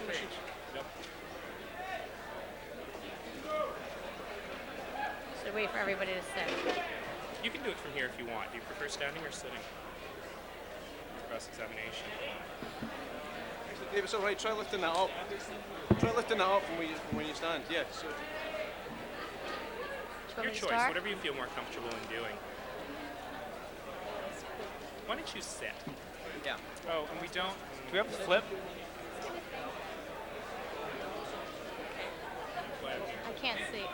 Yep. Should wait for everybody to sit. You can do it from here if you want. Do you prefer standing or sitting? Cross-examination. Dave, it's all right. Try lifting that up. Try lifting that up from when you stand. Yeah. So. Your choice. Whatever you feel more comfortable in doing. Why don't you sit? Yeah. Oh, and we don't. Do we have to flip? I can't see.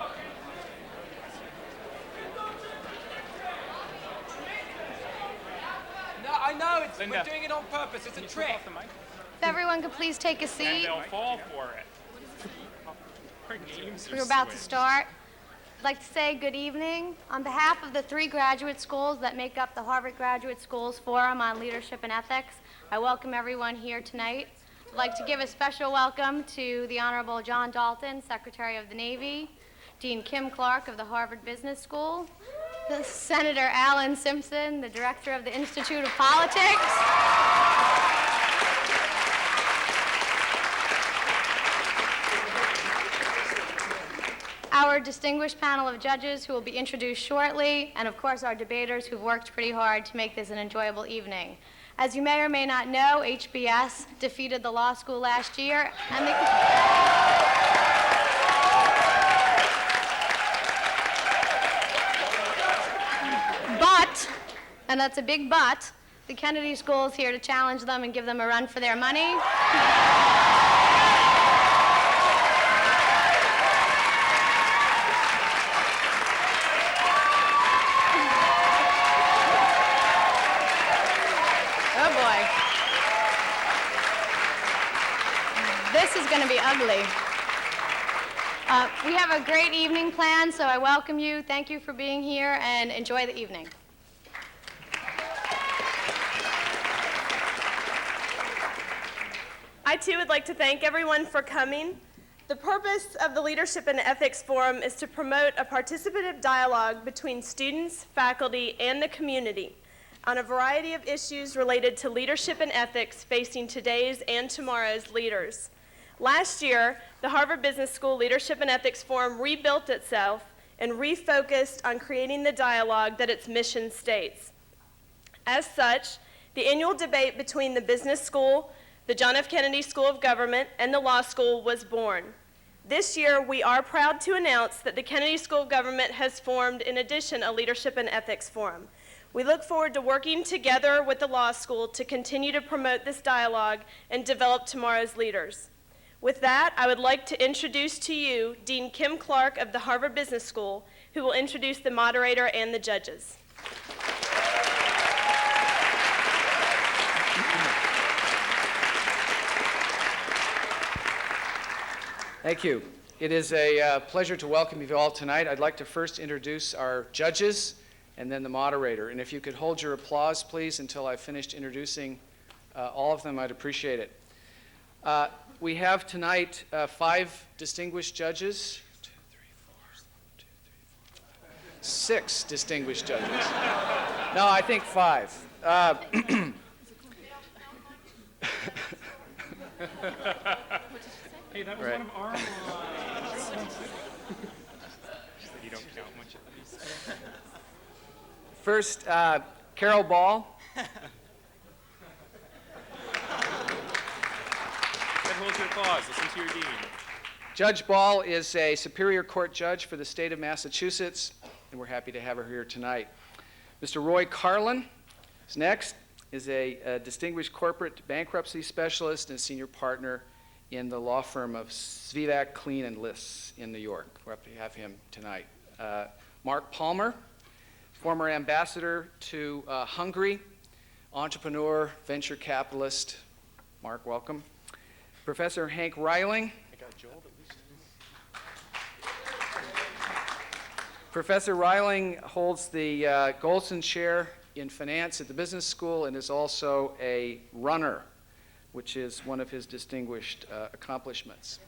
No, I know. Linda. We're doing it on purpose. It's a trick. If everyone could please take a And seat. they'll fall for it. Our names are We're about to switched. start. I'd like to say good evening. On behalf of the 3 graduate schools that make up the Harvard Graduate Schools Forum on Leadership and Ethics, I welcome everyone here tonight. I'd like to give a special welcome to the Honorable John Dalton, Secretary of the Navy, Dean Kim Clark of the Harvard Business School, Senator Alan Simpson, the Director of the Institute of Politics, our distinguished panel of judges who will be introduced shortly, and of course our debaters who've worked pretty hard to make this an enjoyable evening. As you may or may not know, HBS defeated the law school last year, and but, and that's a big but, the Kennedy School is here to challenge them and give them a run for their money. Oh boy. This is going to be ugly. We have a great evening planned, so I welcome you. Thank you for being here, and enjoy the evening. I too would like to thank everyone for coming. The purpose of the Leadership and Ethics Forum is to promote a participative dialogue between students, faculty, and the community on a variety of issues related to leadership and ethics facing today's and tomorrow's leaders. Last year, the Harvard Business School Leadership and Ethics Forum rebuilt itself and refocused on creating the dialogue that its mission states. As such, the annual debate between the business school, the John F. Kennedy School of Government, and the law school was born. This year, we are proud to announce that the Kennedy School of Government has formed, in addition, a Leadership and Ethics Forum. We look forward to working together with the law school to continue to promote this dialogue and develop tomorrow's leaders. With that, I would like to introduce to you Dean Kim Clark of the Harvard Business School, who will introduce the moderator and the judges. Thank you. It is a pleasure to welcome you all tonight. I'd like to first introduce our judges and then the moderator. And if you could hold your applause, please, until I've finished introducing all of them, I'd appreciate it. We have tonight 5 distinguished judges. 6 distinguished judges. No, I think 5. Hey, that was Right. one of our lines. You don't count much at least. First, Carol Ball. And hold your applause. Listen to your dean. Judge Ball is a Superior Court judge for the state of Massachusetts, and we're happy to have her here tonight. Mr. Roy Carlin is next, is a distinguished corporate bankruptcy specialist and senior partner in the law firm of Svivak, Kleen, and Liss in New York. We're happy to have him tonight. Mark Palmer, former ambassador to Hungary, entrepreneur, venture capitalist. Mark, welcome. Professor Hank Reiling. I got Joel at least. Professor Reiling holds the Goldson Chair in Finance at the Business School and is also a runner, which is one of his distinguished accomplishments.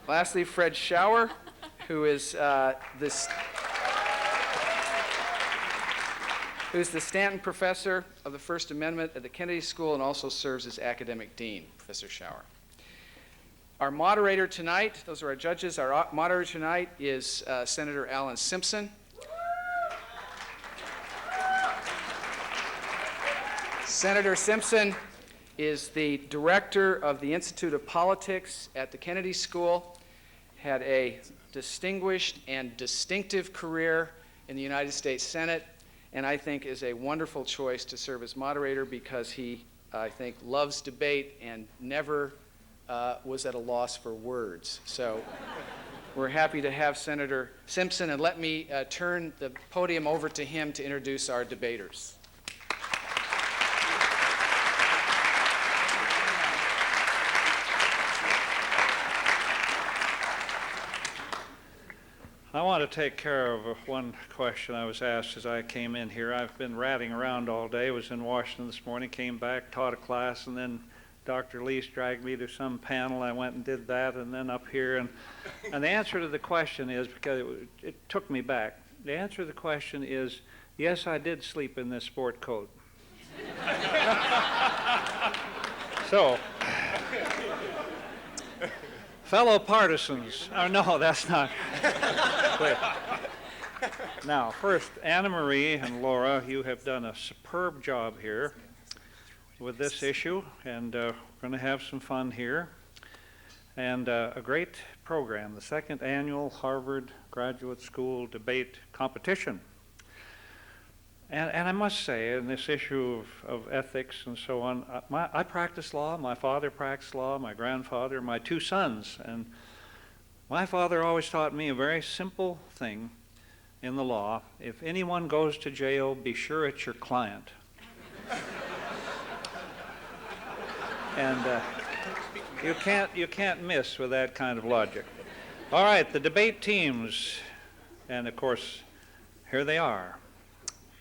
Lastly, Fred Schauer, who is who's the Stanton Professor of the First Amendment at the Kennedy School and also serves as Academic Dean, Professor Schauer. Our moderator tonight, those are our judges, our moderator tonight is Senator Alan Simpson. Senator Simpson is the director of the Institute of Politics at the Kennedy School, had a distinguished and distinctive career in the United States Senate, and I think is a wonderful choice to serve as moderator because he, I think, loves debate and never was at a loss for words. So we're happy to have Senator Simpson, and let me turn the podium over to him to introduce our debaters. I want to take care of one question I was asked as I came in here. I've been ratting around all day, was in Washington this morning, came back, taught a class, and then Dr. Lease dragged me to some panel. I went and did that, and then up here. And the answer to the question is, because it took me back, the answer to the question is, yes, I did sleep in this sport coat. So, fellow partisans, no, that's not. Now, first, Anna Marie and Laura, you have done a superb job here with this issue, and we're going to have some fun here. And a great program, the second annual Harvard Graduate School Debate Competition. And I must say, in this issue of ethics and so on, I practice law, my father practiced law, my grandfather, my two sons, and my father always taught me a very simple thing in the law. If anyone goes to jail, be sure it's your client. And you can't miss with that kind of logic. All right, the debate teams, and of course, here they are.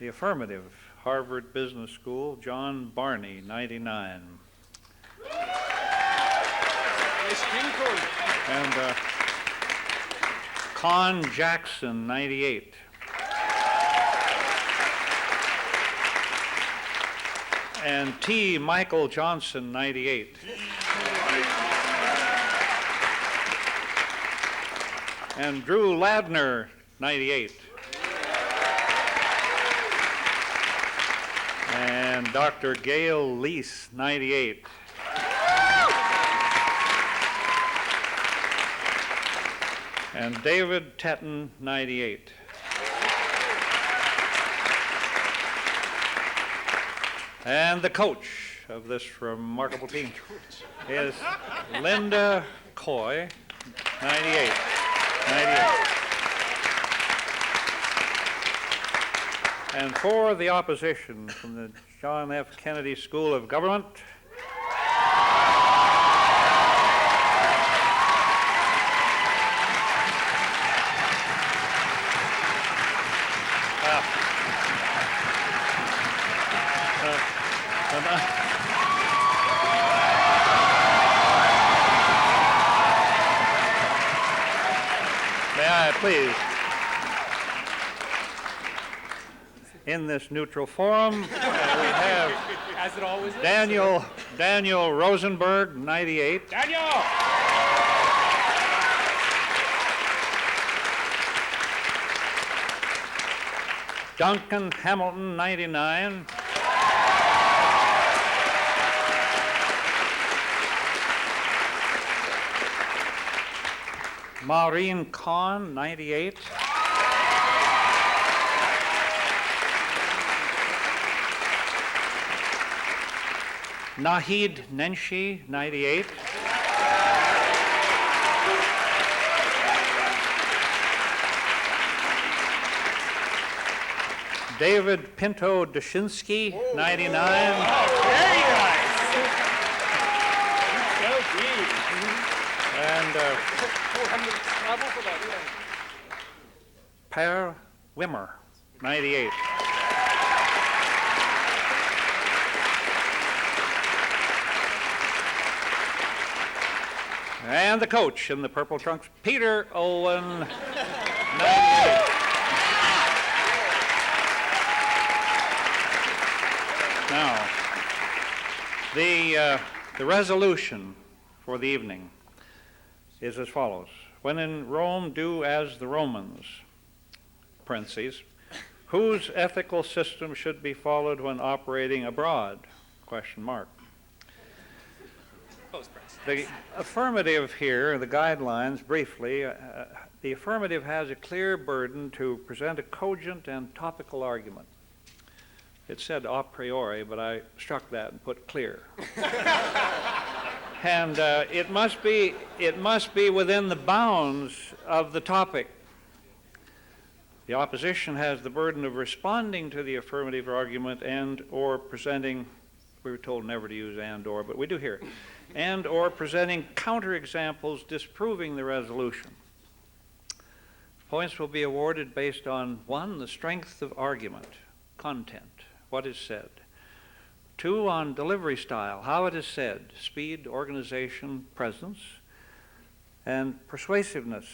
The Affirmative, Harvard Business School, John Barney, 99. And Con Jackson, 98. And T. Michael Johnson, 98. And Drew Ladner, 98. And Dr. Gail Lease, 98. And David Tetton, 98. And the coach of this remarkable team is Linda Coy, 98. 98. And for the opposition from the John F. Kennedy School of Government, may I please, in this neutral forum, we have As it always is. Daniel Rosenberg, 98. Daniel! Duncan Hamilton, 99. Maureen Kahn, 98. Nahid Nenshi, 98. David Pinto Dushinsky, 99. Very nice. So deep. And Per Wimmer, 98. And the coach in the purple trunks, Peter Owen, 98. the resolution for the evening is as follows. When in Rome, do as the Romans, parentheses, whose ethical system should be followed when operating abroad, question mark. The affirmative here, the guidelines, briefly, the affirmative has a clear burden to present a cogent and topical argument. It said a priori, but I struck that and put clear. And it must be within the bounds of the topic. The opposition has the burden of responding to the affirmative argument and or presenting, we were told never to use and or, but we do here, and or presenting counterexamples disproving the resolution. Points will be awarded based on 1, the strength of argument, content, what is said. 2, on delivery style, how it is said, speed, organization, presence, and persuasiveness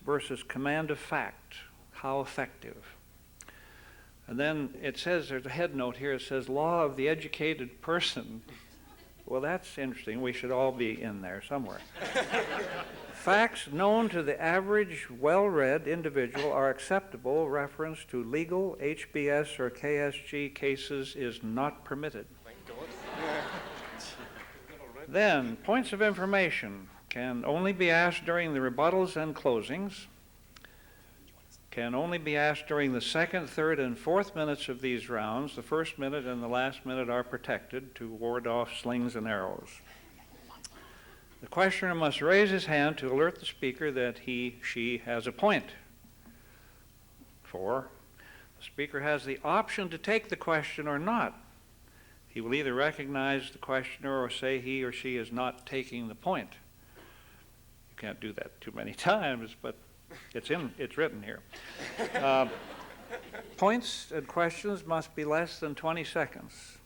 versus command of fact, how effective. And then it says, there's a head note here, it says law of the educated person. Well, that's interesting. We should all be in there somewhere. Facts known to the average well-read individual are acceptable. Reference to legal, HBS, or KSG cases is not permitted. Thank God. Then, points of information can only be asked during the rebuttals and closings, can only be asked during the 2nd, 3rd, and 4th minutes of these rounds. The 1st minute and the last minute are protected to ward off slings and arrows. The questioner must raise his hand to alert the speaker that he, she has a point. 4, the speaker has the option to take the question or not. He will either recognize the questioner or say he or she is not taking the point. You can't do that too many times, but it's written here. Points and questions must be less than 20 seconds.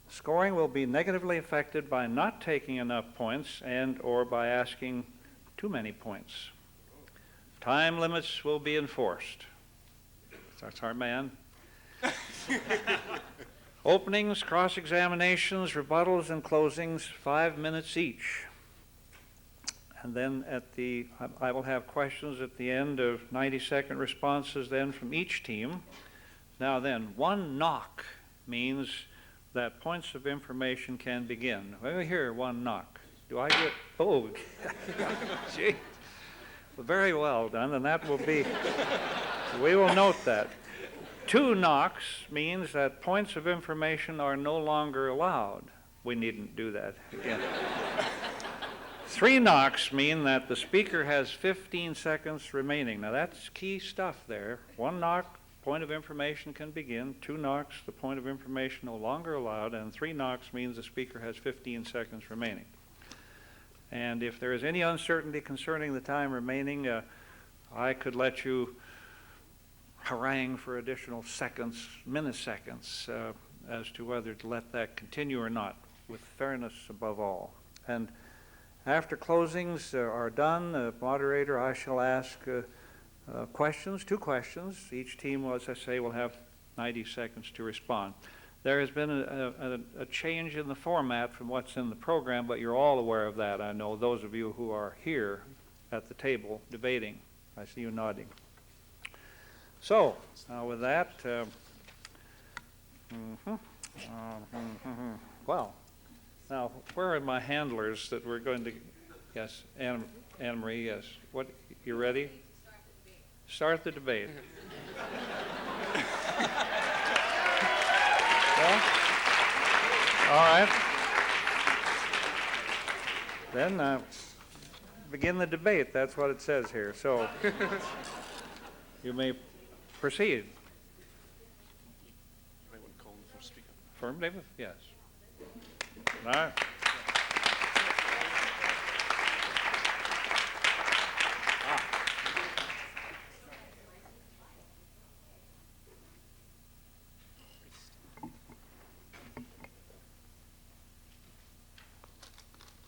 Scoring will be negatively affected by not taking enough points and or by asking too many points. Time limits will be enforced. That's our man. Openings, cross-examinations, rebuttals, and closings, 5 minutes each. And then I will have questions at the end of 90-second responses then from each team. Now then, 1 knock means that points of information can begin. Well, here, 1 knock. Do I get, oh, gee. Well, very well done, and that will be, we will note that. 2 knocks means that points of information are no longer allowed. We needn't do that again. 3 knocks mean that the speaker has 15 seconds remaining. Now that's key stuff there. 1 knock, point of information can begin. 2 knocks, the point of information no longer allowed. And 3 knocks means the speaker has 15 seconds remaining. And if there is any uncertainty concerning the time remaining, I could let you harangue for additional seconds, milliseconds, as to whether to let that continue or not, with fairness above all. And after closings are done, the moderator, I shall ask questions, 2 questions. Each team, as I say, will have 90 seconds to respond. There has been a change in the format from what's in the program, but you're all aware of that. I know those of you who are here at the table debating. I see you nodding. So, with that, well, now, where are my handlers that we're going to, yes, Anna Marie, yes. What, you ready? Start the debate. Well, all right. Then begin the debate. That's what it says here. So, you may proceed. You might want to call him the first speaker. Affirmative? Yes. All right.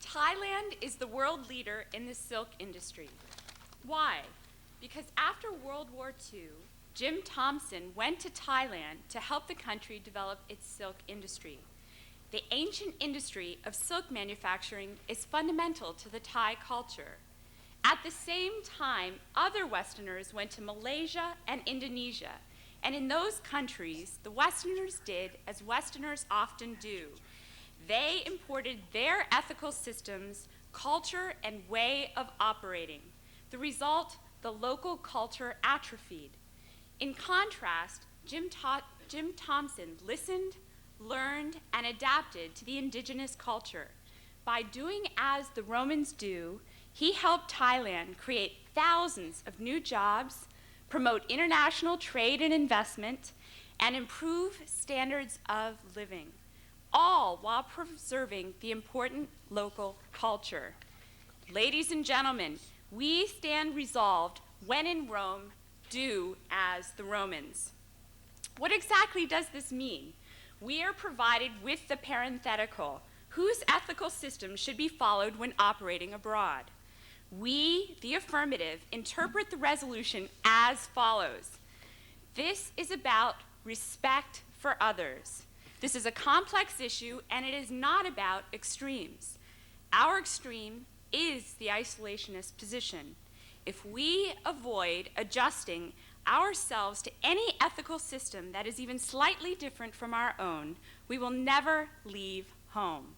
Thailand is the world leader in the silk industry. Why? Because after World War II, Jim Thompson went to Thailand to help the country develop its silk industry. The ancient industry of silk manufacturing is fundamental to the Thai culture. At the same time, other Westerners went to Malaysia and Indonesia, and in those countries, the Westerners did as Westerners often do. They imported their ethical systems, culture, and way of operating. The result, the local culture atrophied. In contrast, Jim Thompson listened, learned, and adapted to the indigenous culture. By doing as the Romans do, he helped Thailand create thousands of new jobs, promote international trade and investment, and improve standards of living, all while preserving the important local culture. Ladies and gentlemen, we stand resolved, when in Rome, do as the Romans. What exactly does this mean? We are provided with the parenthetical, whose ethical system should be followed when operating abroad. We, the affirmative, interpret the resolution as follows. This is about respect for others. This is a complex issue, and it is not about extremes. Our extreme is the isolationist position. If we avoid adjusting ourselves to any ethical system that is even slightly different from our own, we will never leave home.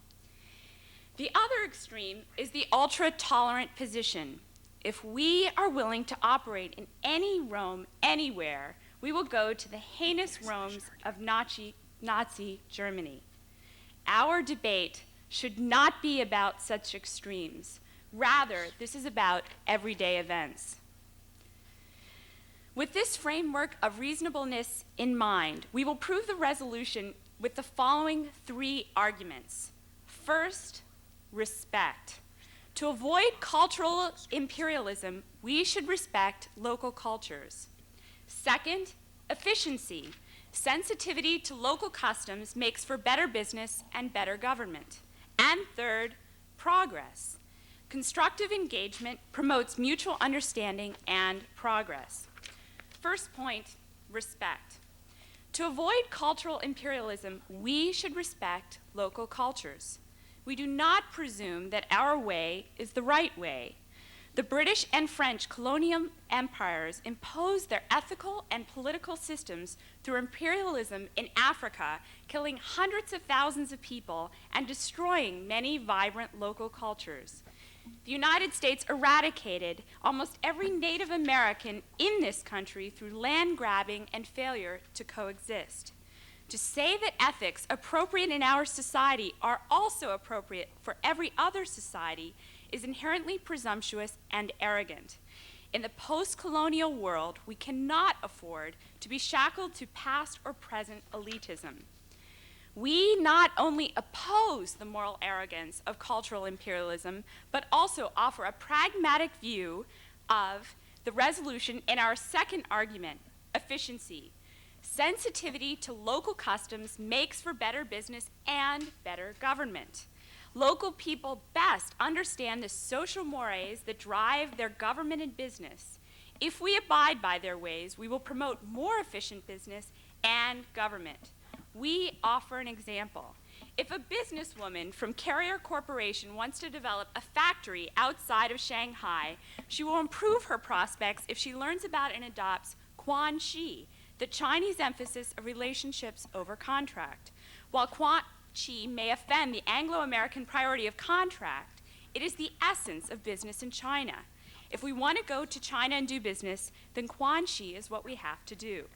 The other extreme is the ultra-tolerant position. If we are willing to operate in any Rome, anywhere, we will go to the heinous Romes of Nazi Germany. Our debate should not be about such extremes. Rather, this is about everyday events. With this framework of reasonableness in mind, we will prove the resolution with the following 3 arguments. First, respect. To avoid cultural imperialism, we should respect local cultures. Second, efficiency. Sensitivity to local customs makes for better business and better government. And third, progress. Constructive engagement promotes mutual understanding and progress. First point, respect. To avoid cultural imperialism, we should respect local cultures. We do not presume that our way is the right way. The British and French colonial empires imposed their ethical and political systems through imperialism in Africa, killing hundreds of thousands of people and destroying many vibrant local cultures. The United States eradicated almost every Native American in this country through land grabbing and failure to coexist. To say that ethics appropriate in our society are also appropriate for every other society is inherently presumptuous and arrogant. In the post-colonial world, we cannot afford to be shackled to past or present elitism. We not only oppose the moral arrogance of cultural imperialism, but also offer a pragmatic view of the resolution in our second argument, efficiency. Sensitivity to local customs makes for better business and better government. Local people best understand the social mores that drive their government and business. If we abide by their ways, we will promote more efficient business and government. We offer an example. If a businesswoman from Carrier Corporation wants to develop a factory outside of Shanghai, she will improve her prospects if she learns about and adopts Quan Chi, the Chinese emphasis of relationships over contract. While Quan Chi may offend the Anglo-American priority of contract, it is the essence of business in China. If we want to go to China and do business, then Quan Chi is what we have to do.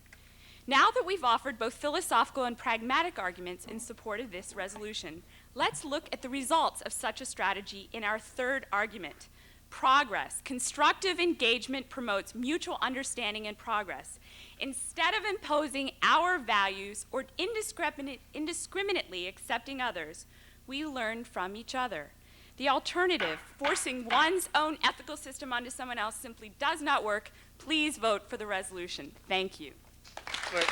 Now that we've offered both philosophical and pragmatic arguments in support of this resolution, let's look at the results of such a strategy in our third argument. Progress. Constructive engagement promotes mutual understanding and progress. Instead of imposing our values or indiscriminately accepting others, we learn from each other. The alternative, forcing one's own ethical system onto someone else, simply does not work. Please vote for the resolution. Thank you. Right.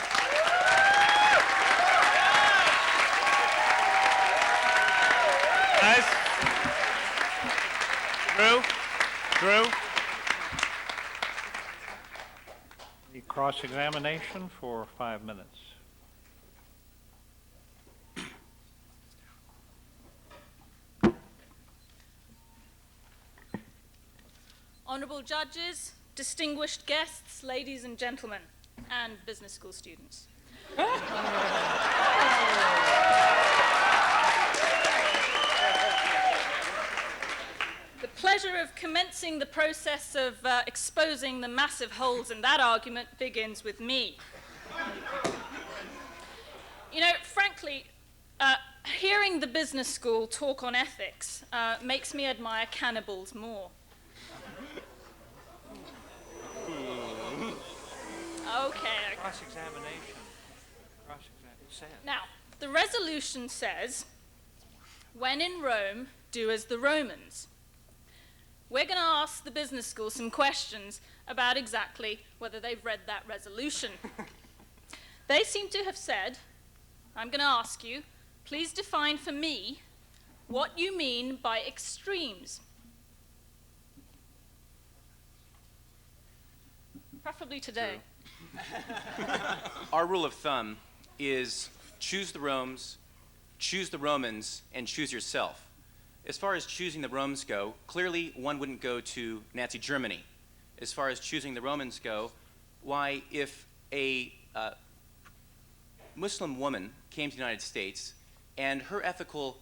Guys. Drew. The cross-examination for 5 minutes. honorable judges, distinguished guests, ladies and gentlemen, and business school students. The pleasure of commencing the process of exposing the massive holes in that argument begins with me. You know, frankly, hearing the business school talk on ethics makes me admire cannibals more. Okay. Cross-examination. Now, the resolution says, when in Rome, do as the Romans. We're going to ask the business school some questions about exactly whether they've read that resolution. They seem to have said, I'm going to ask you, please define for me what you mean by extremes. Preferably today. Our rule of thumb is choose the Romans, and choose yourself. As far as choosing the Romans go, clearly one wouldn't go to Nazi Germany. As far as choosing the Romans go, why, if a Muslim woman came to the United States and her ethical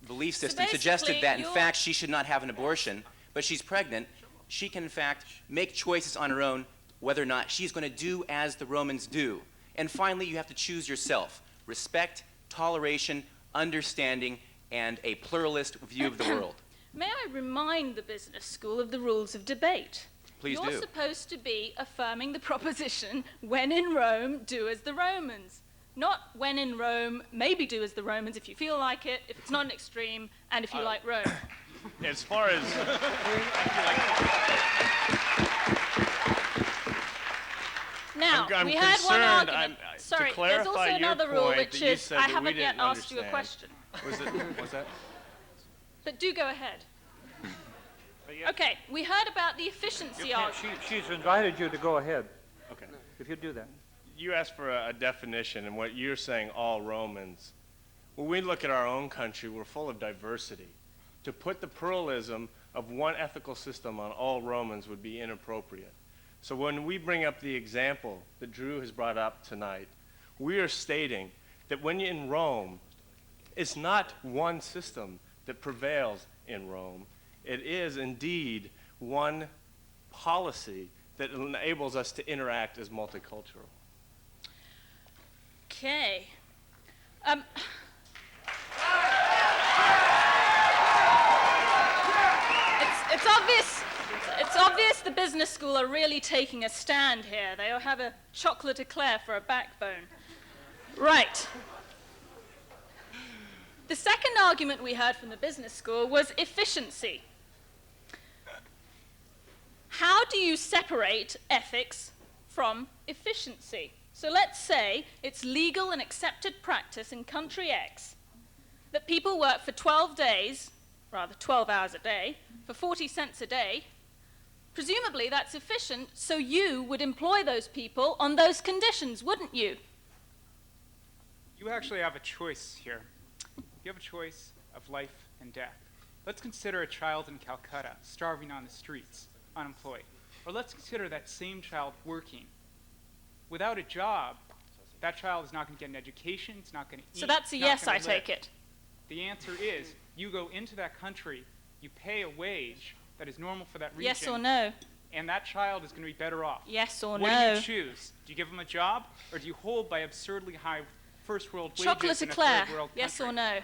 belief system suggested that, in fact, she should not have an abortion, but she's pregnant, she can, in fact, make choices on her own whether or not she's going to do as the Romans do. And finally, you have to choose yourself. Respect, toleration, understanding, and a pluralist view of the world. May I remind the business school of the rules of debate? Please You're do. supposed to be affirming the proposition, when in Rome, do as the Romans. Not when in Rome, maybe do as the Romans if you feel like it, if it's not an extreme, and if you like Rome. As far as Now, I'm we had one concerned, argument. to Sorry, there's clarify also your another rule, point which that you is said I that we haven't yet didn't asked you a understand. question. was that? But do go ahead. Okay, we heard about the efficiency argument. She's invited you to go ahead, Okay. if you do that. You asked for a definition, and what you're saying, all Romans. When we look at our own country, we're full of diversity. To put the pluralism of one ethical system on all Romans would be inappropriate. So when we bring up the example that Drew has brought up tonight, we are stating that when you're in Rome, it's not one system that prevails in Rome. It is indeed one policy that enables us to interact as multicultural. Okay. It's obvious the business school are really taking a stand here. They all have a chocolate eclair for a backbone. Right. The second argument we heard from the business school was efficiency. How do you separate ethics from efficiency? So let's say it's legal and accepted practice in country X that people work for 12 days, rather 12 hours a day, for 40 cents a day. Presumably that's efficient, so you would employ those people on those conditions, wouldn't you? You actually have a choice here. You have a choice of life and death. Let's consider a child in Calcutta starving on the streets, unemployed. Or let's consider that same child working. Without a job, that child is not going to get an education, it's not going to eat. So that's a yes, I take it. The answer is, you go into that country, you pay a wage that is normal for that region. Yes or no? And that child is going to be better off. Yes or What no? do you choose? Do you give them a job, or do you hold by absurdly high first world wages Chocolate in a eclair, third world yes country? or no?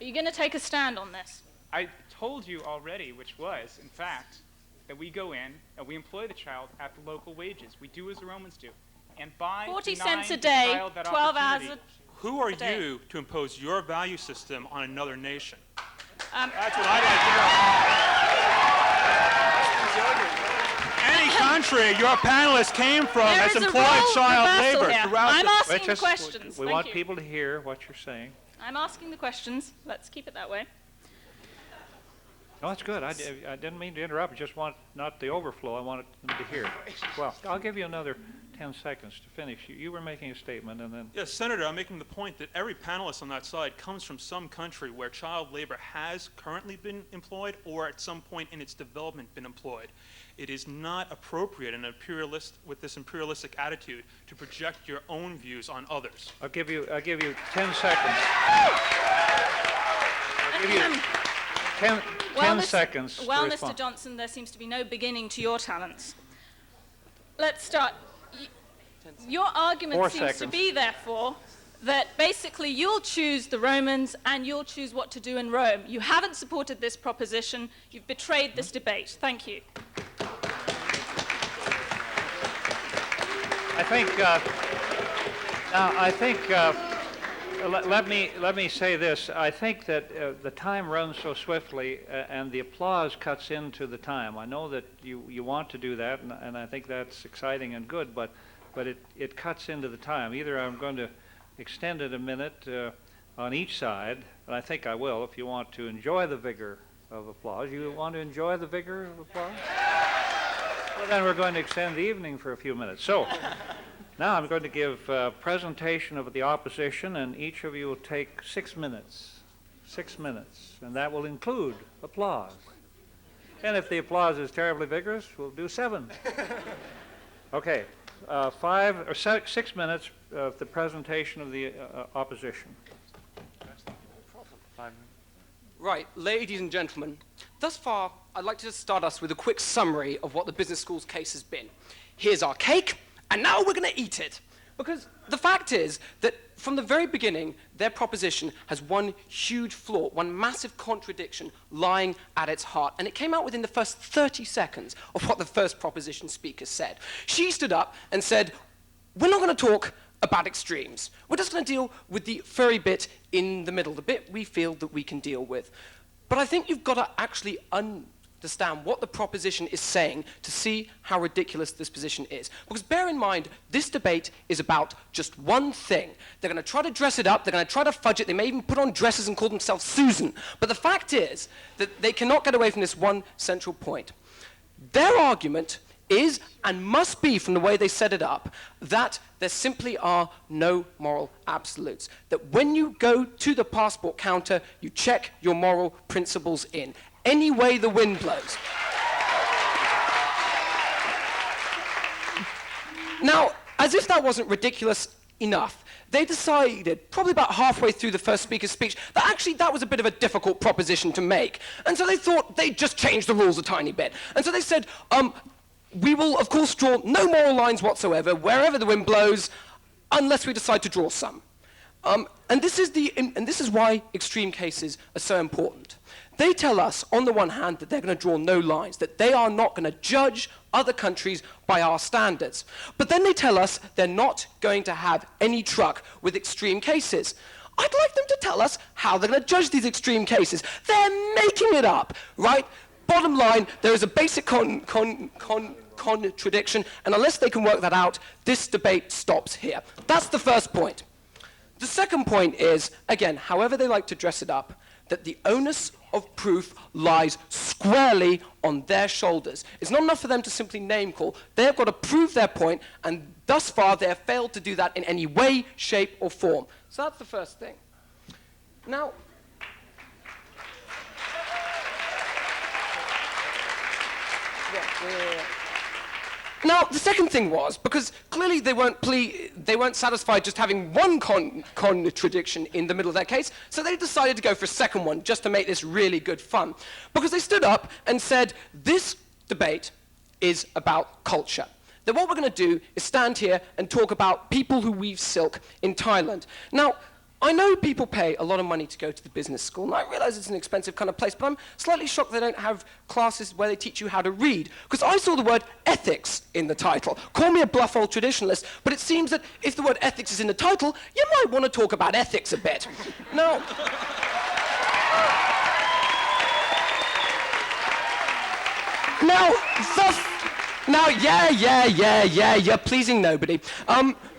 Are you going to take a stand on this? I told you already, which was, in fact, that we go in and we employ the child at the local wages. We do as the Romans do. And by 40 denying cents a the day, child that 12 hours opportunity- Who are a day. you to impose your value system on another nation? Um, That's what I'd like to know. Any country your panelists came from There has is a employed role child reversal labor here. throughout I'm the... asking the questions. We Thank want you. people to hear what you're saying. I'm asking the questions. Let's keep it that way. No, that's good. I didn't mean to interrupt. I just want not the overflow. I wanted them to hear. Well, I'll give you another 10 seconds to finish. You were making a statement and then... Yes, Senator, I'm making the point that every panelist on that side comes from some country where child labor has currently been employed or at some point in its development been employed. It is not appropriate in with this imperialistic attitude to project your own views on others. I'll give you 10 seconds. I'll give you 10 seconds to Well, respond. Mr. Johnson, there seems to be no beginning to your talents. Let's start. Your argument 4 seems to seconds. be, therefore, that basically you'll choose the Romans and you'll choose what to do in Rome. You haven't supported this proposition. You've betrayed this debate. Thank you. Let me say this. I think that the time runs so swiftly and the applause cuts into the time. I know that you want to do that, and I think that's exciting and good, but it cuts into the time. Either I'm going to extend it a minute on each side, and I think I will if you want to enjoy the vigor of applause. You want to enjoy the vigor of applause? Well, then we're going to extend the evening for a few minutes. So now I'm going to give a presentation of the opposition, and each of you will take 6 minutes. 6 minutes, and that will include applause. And if the applause is terribly vigorous, we'll do 7. Okay, 5 or 6 minutes of the presentation of the opposition. Right, ladies and gentlemen, thus far, I'd like to start us with a quick summary of what the business school's case has been. Here's our cake, and now we're going to eat it. Because the fact is that from the very beginning, their proposition has one huge flaw, one massive contradiction lying at its heart. And it came out within the first 30 seconds of what the first proposition speaker said. She stood up and said, we're not going to talk about extremes. We're just going to deal with the furry bit in the middle, the bit we feel that we can deal with. But I think you've got to actually understand what the proposition is saying to see how ridiculous this position is. Because bear in mind, this debate is about just one thing. They're going to try to dress it up, they're going to try to fudge it, they may even put on dresses and call themselves Susan. But the fact is that they cannot get away from this one central point. Their argument is and must be, from the way they set it up, that there simply are no moral absolutes. That when you go to the passport counter, you check your moral principles in any way the wind blows. Now, as if that wasn't ridiculous enough, they decided, probably about halfway through the first speaker's speech, that actually that was a bit of a difficult proposition to make. And so they thought they'd just change the rules a tiny bit. And so they said, we will, of course, draw no moral lines whatsoever, wherever the wind blows, unless we decide to draw some. And this is why extreme cases are so important. They tell us, on the one hand, that they're going to draw no lines, that they are not going to judge other countries by our standards. But then they tell us they're not going to have any truck with extreme cases. I'd like them to tell us how they're going to judge these extreme cases. They're making it up, right? Bottom line, there is a basic contradiction, and unless they can work that out, this debate stops here. That's the first point. The second point is, again, however they like to dress it up, that the onus of proof lies squarely on their shoulders. It's not enough for them to simply name call. They've got to prove their point, and thus far they have failed to do that in any way, shape, or form. So that's the first thing. Now, Now, the second thing was, because clearly they weren't satisfied just having one contradiction in the middle of their case, so they decided to go for a second one, just to make this really good fun. Because they stood up and said, this debate is about culture. That what we're going to do is stand here and talk about people who weave silk in Thailand. Now, I know people pay a lot of money to go to the business school, and I realize it's an expensive kind of place, but I'm slightly shocked they don't have classes where they teach you how to read, because I saw the word ethics in the title. Call me a bluff old traditionalist, but it seems that if the word ethics is in the title, you might want to talk about ethics a bit. Now, you're pleasing nobody.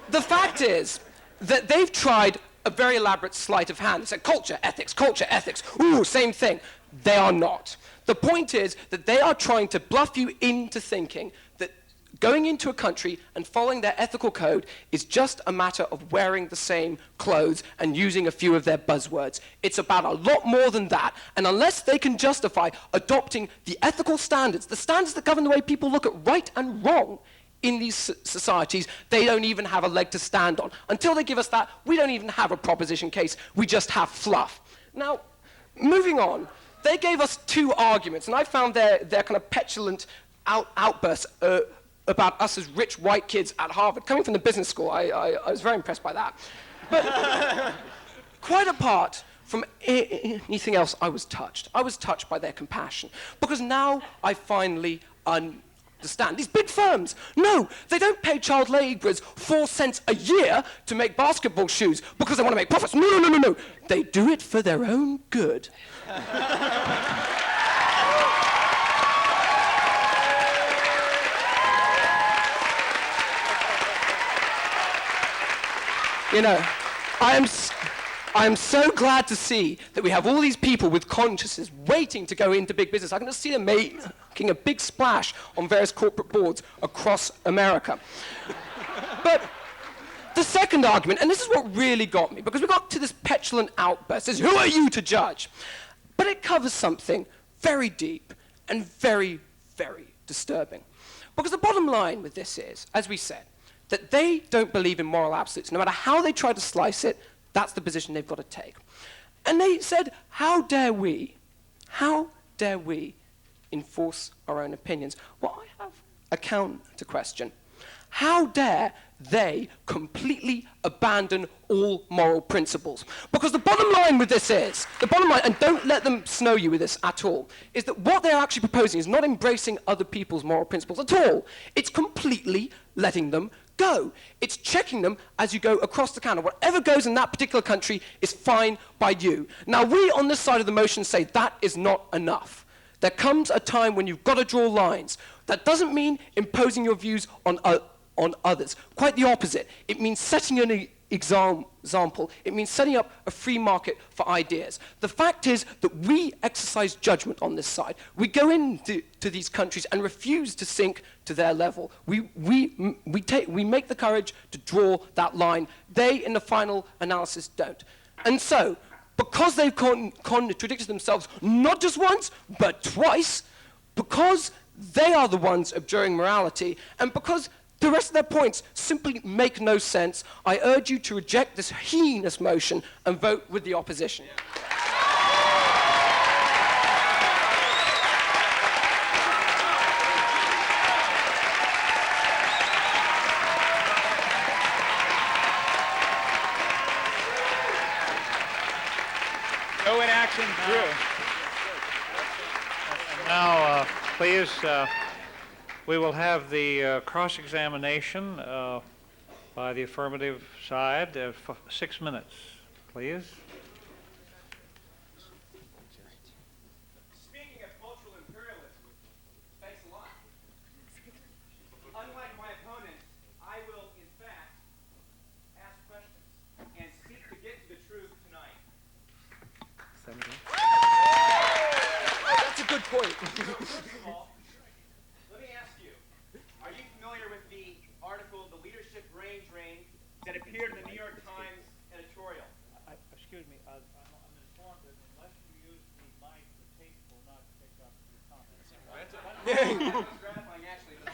The fact is that they've tried a very elaborate sleight of hand. They said culture, ethics, ooh, same thing. They are not. The point is that they are trying to bluff you into thinking that going into a country and following their ethical code is just a matter of wearing the same clothes and using a few of their buzzwords. It's about a lot more than that. And unless they can justify adopting the ethical standards, the standards that govern the way people look at right and wrong in these societies, they don't even have a leg to stand on. Until they give us that, we don't even have a proposition case. We just have fluff. Now, moving on, they gave us two arguments, and I found their kind of petulant outbursts about us as rich white kids at Harvard. Coming from the business school, I was very impressed by that. But quite apart from anything else, I was touched. I was touched by their compassion, because now I finally understand. These big firms, no, they don't pay child laborers 4 cents a year to make basketball shoes because they want to make profits. No. They do it for their own good. You know, I am so glad to see that we have all these people with consciences waiting to go into big business. I can just see them making a big splash on various corporate boards across America. But the second argument, and this is what really got me, because we got to this petulant outburst, is who are you to judge? But it covers something very deep and very, very disturbing. Because the bottom line with this is, as we said, that they don't believe in moral absolutes. No matter how they try to slice it, that's the position they've got to take. And they said, how dare we enforce our own opinions? Well, I have a counter question. How dare they completely abandon all moral principles? Because the bottom line with this is, the bottom line, and don't let them snow you with this at all, is that what they're actually proposing is not embracing other people's moral principles at all. It's completely letting them go. It's checking them as you go across the counter. Whatever goes in that particular country is fine by you. Now, we on this side of the motion say that is not enough. There comes a time when you've got to draw lines. That doesn't mean imposing your views on others. Quite the opposite. It means setting an example. It means setting up a free market for ideas. The fact is that we exercise judgment on this side. We go into these countries and refuse to sink to their level. We make the courage to draw that line. They, in the final analysis, don't. And so, because they've contradicted themselves not just once, but twice, because they are the ones abjuring morality, and because the rest of their points simply make no sense, I urge you to reject this heinous motion and vote with the opposition. No inaction, Drew. Now, please, we will have the cross-examination by the affirmative side. 6 minutes, please. Speaking of cultural imperialism, thanks a lot. Unlike my opponent, I will, in fact, ask questions and seek to get to the truth tonight. That's a good point. First of all, let me ask you, are you familiar with the article, The Leadership Brain Drain, that appeared in the New York Times editorial? Excuse me, I'm informed that unless you use the mic, the tape will not pick up your comments. That was gratifying, actually. But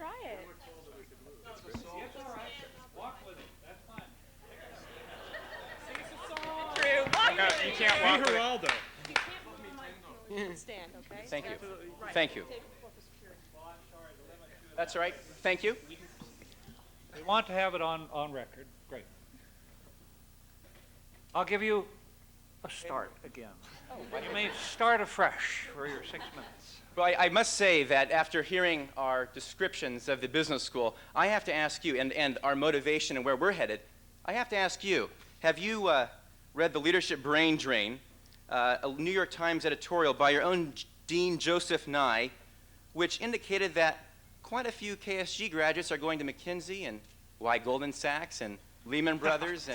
Try it. Yes, all right. Walk with it. That's fine. True. No, you can't walk with it. Geraldo. Stand, okay? Thank you. Thank you. That's all right. Thank you. We want to have it on record. Great. I'll give you a start again. You may start afresh for your 6 minutes. Well, I must say that after hearing our descriptions of the business school, I have to ask you, and our motivation and where we're headed, I have to ask you, have you read The Leadership Brain Drain, a New York Times editorial by your own Dean Joseph Nye, which indicated that quite a few KSG graduates are going to McKinsey and Goldman Sachs and Lehman Brothers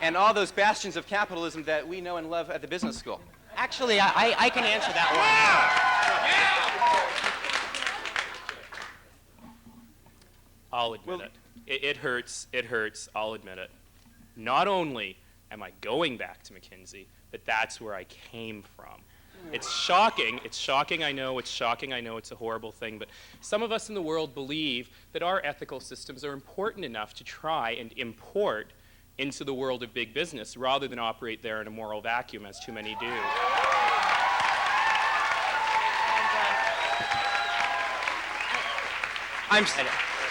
and all those bastions of capitalism that we know and love at the business school? Actually, I can answer that one. I'll admit it. It hurts. It hurts. I'll admit it. Not only am I going back to McKinsey, but that's where I came from. It's shocking. It's shocking, I know. It's shocking, I know. It's a horrible thing. But some of us in the world believe that our ethical systems are important enough to try and import into the world of big business rather than operate there in a moral vacuum, as too many do.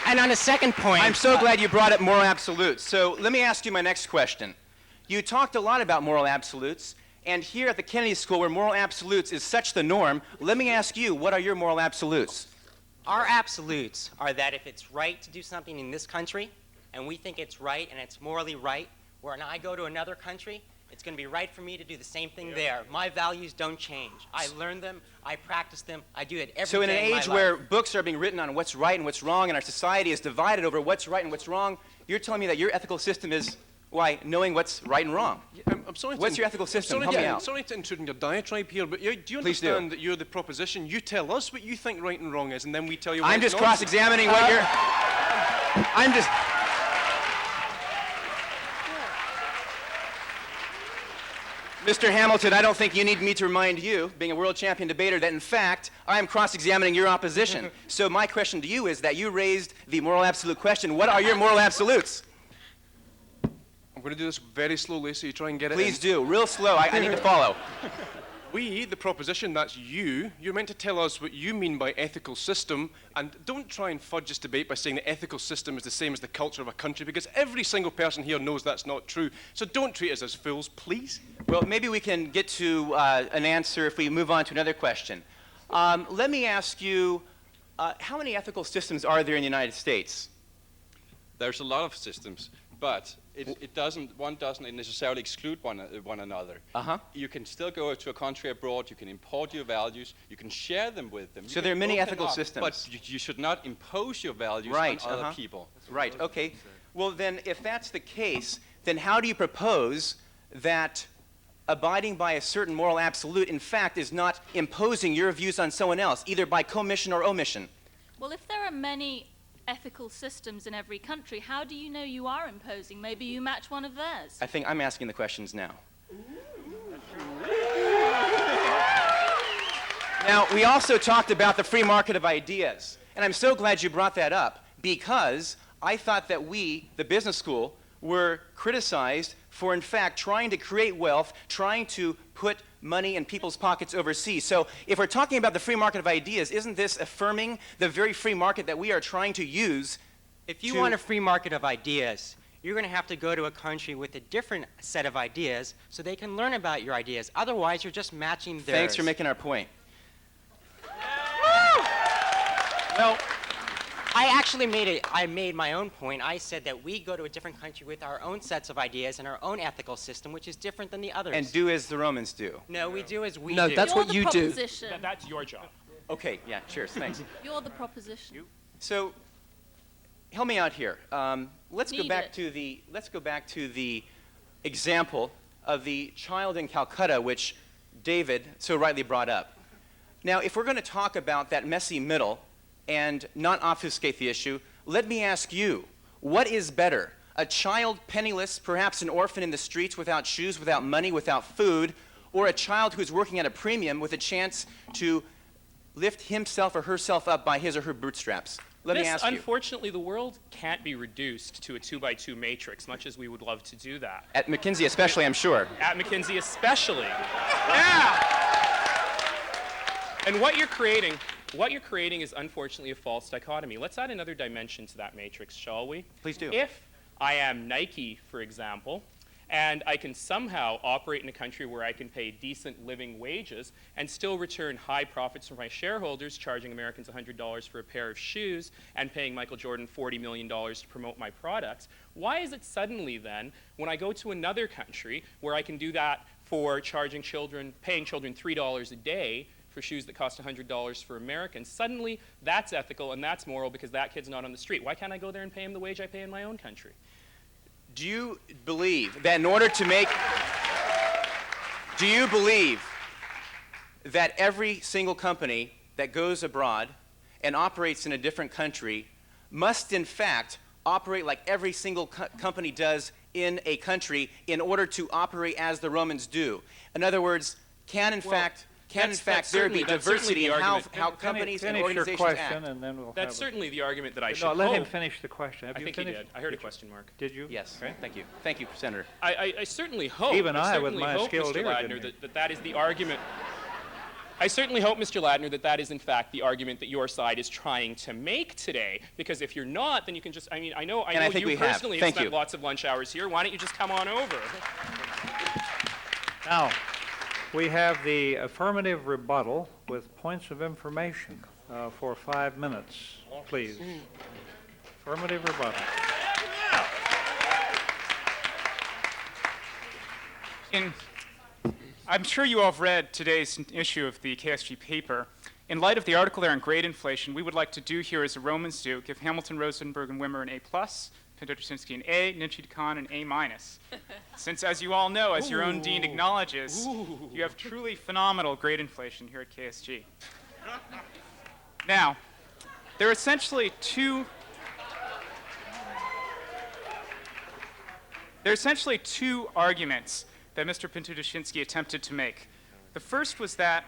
And on a second point, I'm so glad you brought up moral absolutes. So let me ask you my next question. You talked a lot about moral absolutes, and here at the Kennedy School, where moral absolutes is such the norm, let me ask you, what are your moral absolutes? our absolutes are that if it's right to do something in this country, and we think it's right and it's morally right, when I go to another country, it's going to be right for me to do the same thing there. My values don't change. I learn them, I practice them, I do it every day. So in an my age life. where books are being written on what's right and what's wrong, and our society is divided over what's right and what's wrong, you're telling me that your ethical system is, why, knowing what's right and wrong? I'm sorry What's your ethical system? Help me out. Sorry to intrude in your diatribe here, but do you Please understand that you're the proposition? You tell us what you think right and wrong is, and then we tell you what I'm it's just not. cross-examining what you're... I'm just... Mr. Hamilton, I don't think you need me to remind you, being a world champion debater, that in fact, I am cross-examining your opposition. So my question to you is that you raised the moral absolute question. What are your moral absolutes? I'm going to do this very slowly so you try and get it Please in. do. Real slow. I need to follow. We, the proposition, that's you're meant to tell us what you mean by ethical system, and don't try and fudge this debate by saying the ethical system is the same as the culture of a country, because every single person here knows that's not true. So don't treat us as fools, please. Well, maybe we can get to an answer if we move on to another question. Let me ask you, how many ethical systems are there in the United States? There's a lot of systems, but one doesn't necessarily exclude one another. You can still go to a country abroad, you can import your values, you can share them with them. So there are many ethical systems. But you should not impose your values on other people. Right, okay. Well then, if that's the case, then how do you propose that abiding by a certain moral absolute, in fact, is not imposing your views on someone else, either by commission or omission? Well, if there are many ethical systems in every country, how do you know you are imposing? Maybe you match one of theirs. I think I'm asking the questions now. Now, we also talked about the free market of ideas, and I'm so glad you brought that up, because I thought that we, the business school, were criticized for, in fact, trying to create wealth, trying to put money in people's pockets overseas. So if we're talking about the free market of ideas, isn't this affirming the very free market that we are trying to use? If you want a free market of ideas, you're going to have to go to a country with a different set of ideas so they can learn about your ideas. Otherwise, you're just matching theirs. Thanks for making our point. Well, I made my own point. I said that we go to a different country with our own sets of ideas and our own ethical system, which is different than the others. And do as the Romans do. No, we do as we do. No, that's what you do. That's your job. Okay, yeah, cheers, thanks. You're the proposition. So, help me out here. Let's go back to the example of the child in Calcutta, which David so rightly brought up. Now, if we're going to talk about that messy middle and not obfuscate the issue, let me ask you, what is better? A child penniless, perhaps an orphan in the streets without shoes, without money, without food, or a child who's working at a premium with a chance to lift himself or herself up by his or her bootstraps? Let me ask you. Unfortunately, the world can't be reduced to a 2x2 matrix, much as we would love to do that. At McKinsey especially, I'm sure. At McKinsey especially. Yeah! And what you're creating is unfortunately a false dichotomy. Let's add another dimension to that matrix, shall we? Please do. If I am Nike, for example, and I can somehow operate in a country where I can pay decent living wages and still return high profits for my shareholders, charging Americans $100 for a pair of shoes and paying Michael Jordan $40 million to promote my products, why is it suddenly then, when I go to another country where I can do that for paying children $3 a day for shoes that cost $100 for Americans, suddenly that's ethical and that's moral because that kid's not on the street? Why can't I go there and pay him the wage I pay in my own country? Do you believe that in order to make that every single company that goes abroad and operates in a different country must in fact operate like every single company does in a country in order to operate as the Romans do. In other words, can in fact there be diversity in how companies and organizations act? And then we'll That's certainly the argument that I should No, let him hope. finish the question. Have I you think he finished? did. I heard a question mark. Did you? Yes. Okay. Thank you. Thank you, Senator. I certainly hope. Even I, with certainly my hope, skilled Mr. ear, Ladner, didn't that is the argument. I certainly hope, Mr. Ladner, that is in fact the argument that your side is trying to make today. Because if you're not, then you can just, I mean, I know you personally have spent lots of lunch hours here. Why don't you just come on over? Now, we have the affirmative rebuttal with points of information for 5 minutes, please. Affirmative rebuttal. I'm sure you all have read today's issue of the KSG paper. In light of the article there on grade inflation, we would like to do here as the Romans do, give Hamilton, Rosenberg, and Wimmer an A+, Pinto-Tuschinski an A, Ninchi-Khan an A-. Since, as you all know, as your own dean acknowledges, you have truly phenomenal grade inflation here at KSG. Now, there are essentially two arguments that Mr. Pinto-Tuschinski attempted to make. The first was that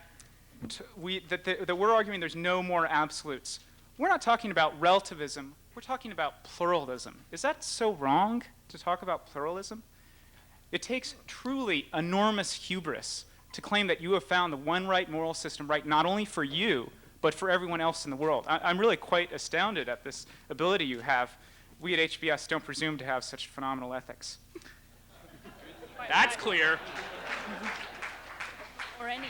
we're arguing there's no more absolutes. We're not talking about relativism. We're talking about pluralism. Is that so wrong to talk about pluralism? It takes truly enormous hubris to claim that you have found the one right moral system right not only for you, but for everyone else in the world. I'm really quite astounded at this ability you have. We at HBS don't presume to have such phenomenal ethics. That's clear. Or any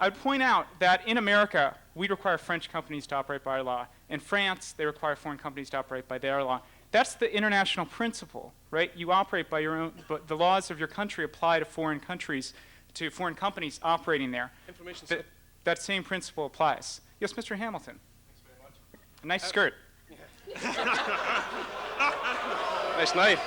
I'd point out that in America, we require French companies to operate by our law. In France, they require foreign companies to operate by their law. That's the international principle, right? You operate by your own, but the laws of your country apply to foreign countries, to foreign companies operating there. That same principle applies. Yes, Mr. Hamilton. Thanks very much. A nice skirt. Nice knife.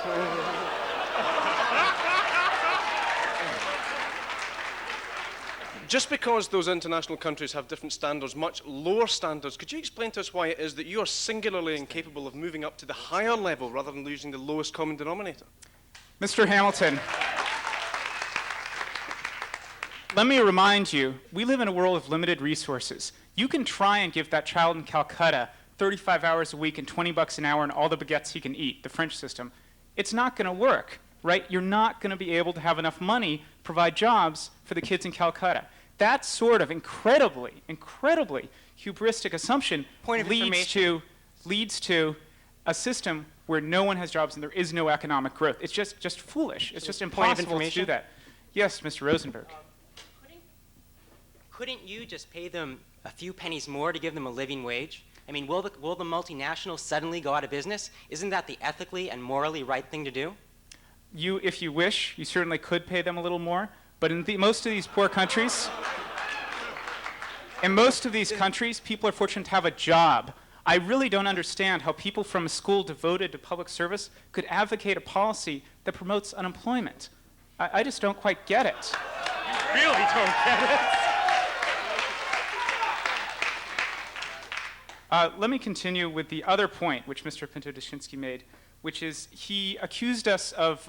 Just because those international countries have different standards, much lower standards, could you explain to us why it is that you are singularly incapable of moving up to the higher level rather than using the lowest common denominator? Mr. Hamilton, let me remind you, we live in a world of limited resources. You can try and give that child in Calcutta 35 hours a week and $20 an hour and all the baguettes he can eat, the French system. It's not going to work, right? You're not going to be able to have enough money to provide jobs for the kids in Calcutta. That sort of incredibly hubristic assumption leads to a system where no one has jobs and there is no economic growth. It's just foolish. It's just impossible to do that. Yes, Mr. Rosenberg. Couldn't you just pay them a few pennies more to give them a living wage? I mean, will the multinationals suddenly go out of business? Isn't that the ethically and morally right thing to do? If you wish, you certainly could pay them a little more. But in most of these poor countries, people are fortunate to have a job. I really don't understand how people from a school devoted to public service could advocate a policy that promotes unemployment. I just don't quite get it. Really don't get it. Let me continue with the other point which Mr. Pinto-Tuschinski made, which is he accused us of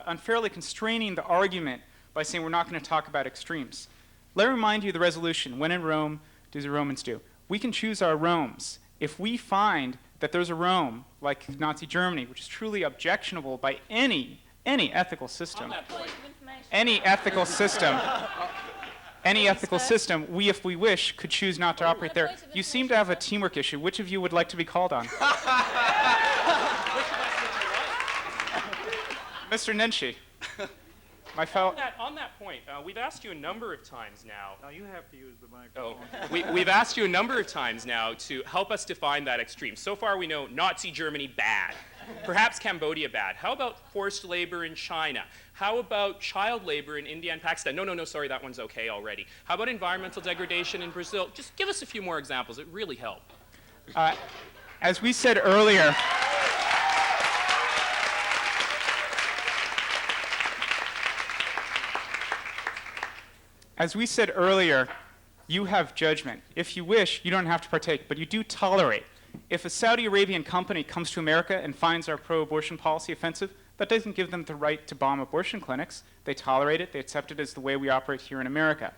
unfairly constraining the argument by saying we're not going to talk about extremes. Let me remind you of the resolution, when in Rome, do as the Romans do. We can choose our Romes. If we find that there's a Rome, like Nazi Germany, which is truly objectionable by any ethical system, we, if we wish, could choose not to operate there. You seem to have a teamwork issue. Which of you would like to be called on? Mr. Nenshi. On that point, we've asked you a number of times now. Now you have to use the microphone. We've asked you a number of times now to help us define that extreme. So far we know Nazi Germany bad. Perhaps Cambodia bad. How about forced labor in China? How about child labor in India and Pakistan? No, sorry, that one's okay already. How about environmental degradation in Brazil? Just give us a few more examples. It really help. As we said earlier, As we said earlier, you have judgment. If you wish, you don't have to partake, but you do tolerate. If a Saudi Arabian company comes to America and finds our pro-abortion policy offensive, that doesn't give them the right to bomb abortion clinics. They tolerate it. They accept it as the way we operate here in America.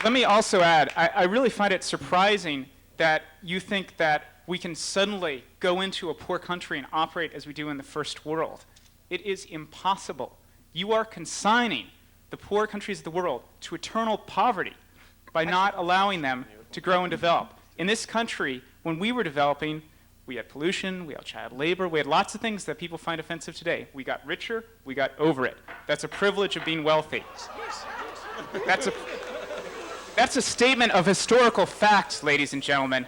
Let me also add, I really find it surprising that you think that we can suddenly go into a poor country and operate as we do in the first world. It is impossible. You are consigning the poor countries of the world to eternal poverty by not allowing them to grow and develop. In this country, when we were developing, we had pollution, we had child labor, we had lots of things that people find offensive today. We got richer, we got over it. That's a privilege of being wealthy. That's a statement of historical fact, ladies and gentlemen.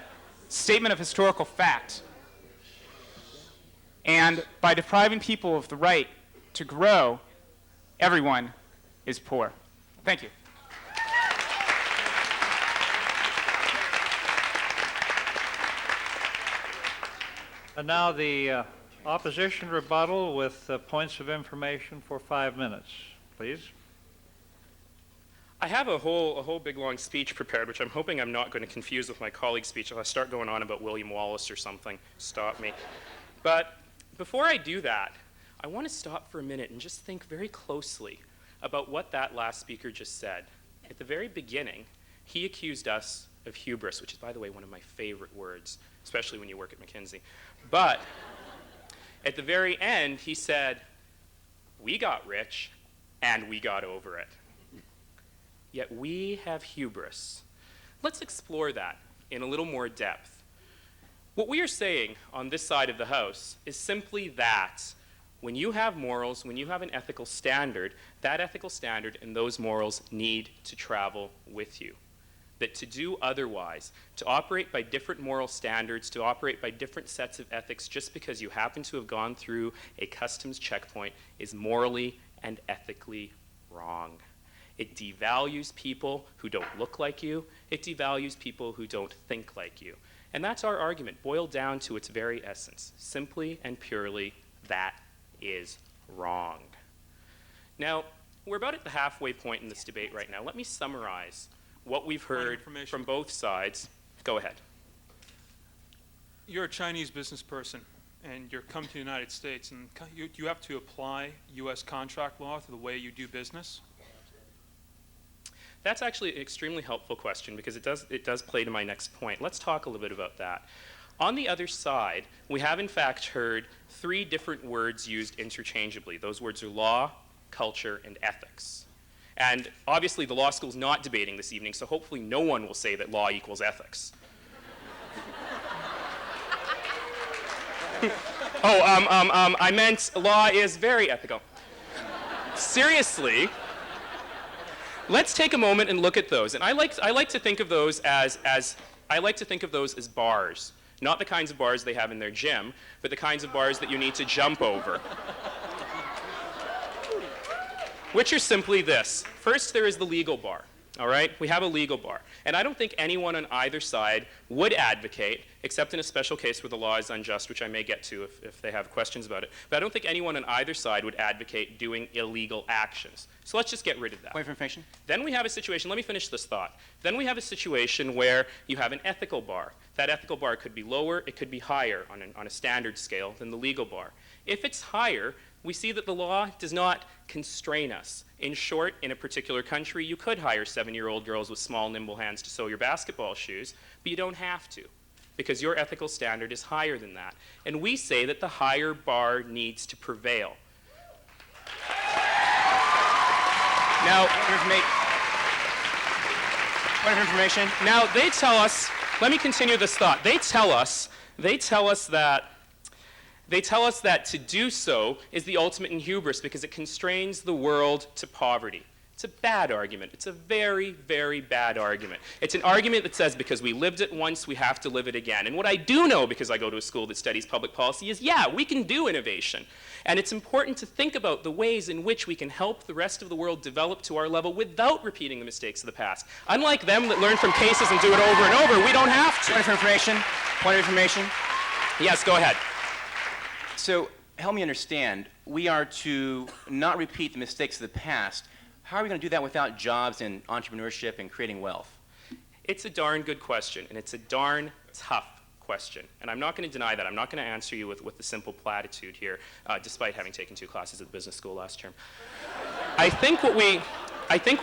Statement of historical fact. And by depriving people of the right to grow, everyone is poor. Thank you. And now the opposition rebuttal with points of information for 5 minutes, please. I have a whole big long speech prepared, which I'm hoping I'm not going to confuse with my colleague's speech. If I start going on about William Wallace or something, stop me. But before I do that, I want to stop for a minute and just think very closely about what that last speaker just said. At the very beginning, he accused us of hubris, which is, by the way, one of my favorite words, especially when you work at McKinsey. But at the very end, he said, we got rich and we got over it. Yet we have hubris. Let's explore that in a little more depth. What we are saying on this side of the house is simply that when you have morals, when you have an ethical standard, that ethical standard and those morals need to travel with you. That to do otherwise, to operate by different moral standards, to operate by different sets of ethics just because you happen to have gone through a customs checkpoint is morally and ethically wrong. It devalues people who don't look like you. It devalues people who don't think like you. And that's our argument, boiled down to its very essence. Simply and purely, that is wrong. Now, we're about at the halfway point in this debate right now. Let me summarize what we've heard from both sides. Go ahead. You're a Chinese business person, and you're come to the United States, and you have to apply U.S. contract law to the way you do business? That's actually an extremely helpful question because it does play to my next point. Let's talk a little bit about that. On the other side, we have in fact heard 3 different words used interchangeably. Those words are law, culture, and ethics. And obviously the law school's not debating this evening, so hopefully no one will say that law equals ethics. I meant law is very ethical. Seriously, let's take a moment and look at those. And I like to think of those as bars. Not the kinds of bars they have in their gym, but the kinds of bars that you need to jump over. Which are simply this. First, there is the legal bar. All right? We have a legal bar. And I don't think anyone on either side would advocate, except in a special case where the law is unjust, which I may get to if they have questions about it, but I don't think anyone on either side would advocate doing illegal actions. So let's just get rid of that. Point of information. Then we have a situation, let me finish this thought. Then we have a situation where you have an ethical bar. That ethical bar could be lower, it could be higher on a standard scale than the legal bar. If it's higher, we see that the law does not constrain us. In short, in a particular country, you could hire 7-year-old girls with small, nimble hands to sew your basketball shoes, but you don't have to, because your ethical standard is higher than that. And we say that the higher bar needs to prevail. Now, point of information. Now, they tell us, let me continue this thought. They tell us that to do so is the ultimate in hubris because it constrains the world to poverty. It's a bad argument. It's a very, very bad argument. It's an argument that says because we lived it once, we have to live it again. And what I do know, because I go to a school that studies public policy, is yeah, we can do innovation. And it's important to think about the ways in which we can help the rest of the world develop to our level without repeating the mistakes of the past. Unlike them that learn from cases and do it over and over, we don't have to. Point of information. Point of information. Yes, go ahead. So help me understand, we are to not repeat the mistakes of the past, how are we going to do that without jobs and entrepreneurship and creating wealth? It's a darn good question, and it's a darn tough question. And I'm not going to deny that. I'm not going to answer you with the simple platitude here, despite having taken 2 classes at the business school last term. I think what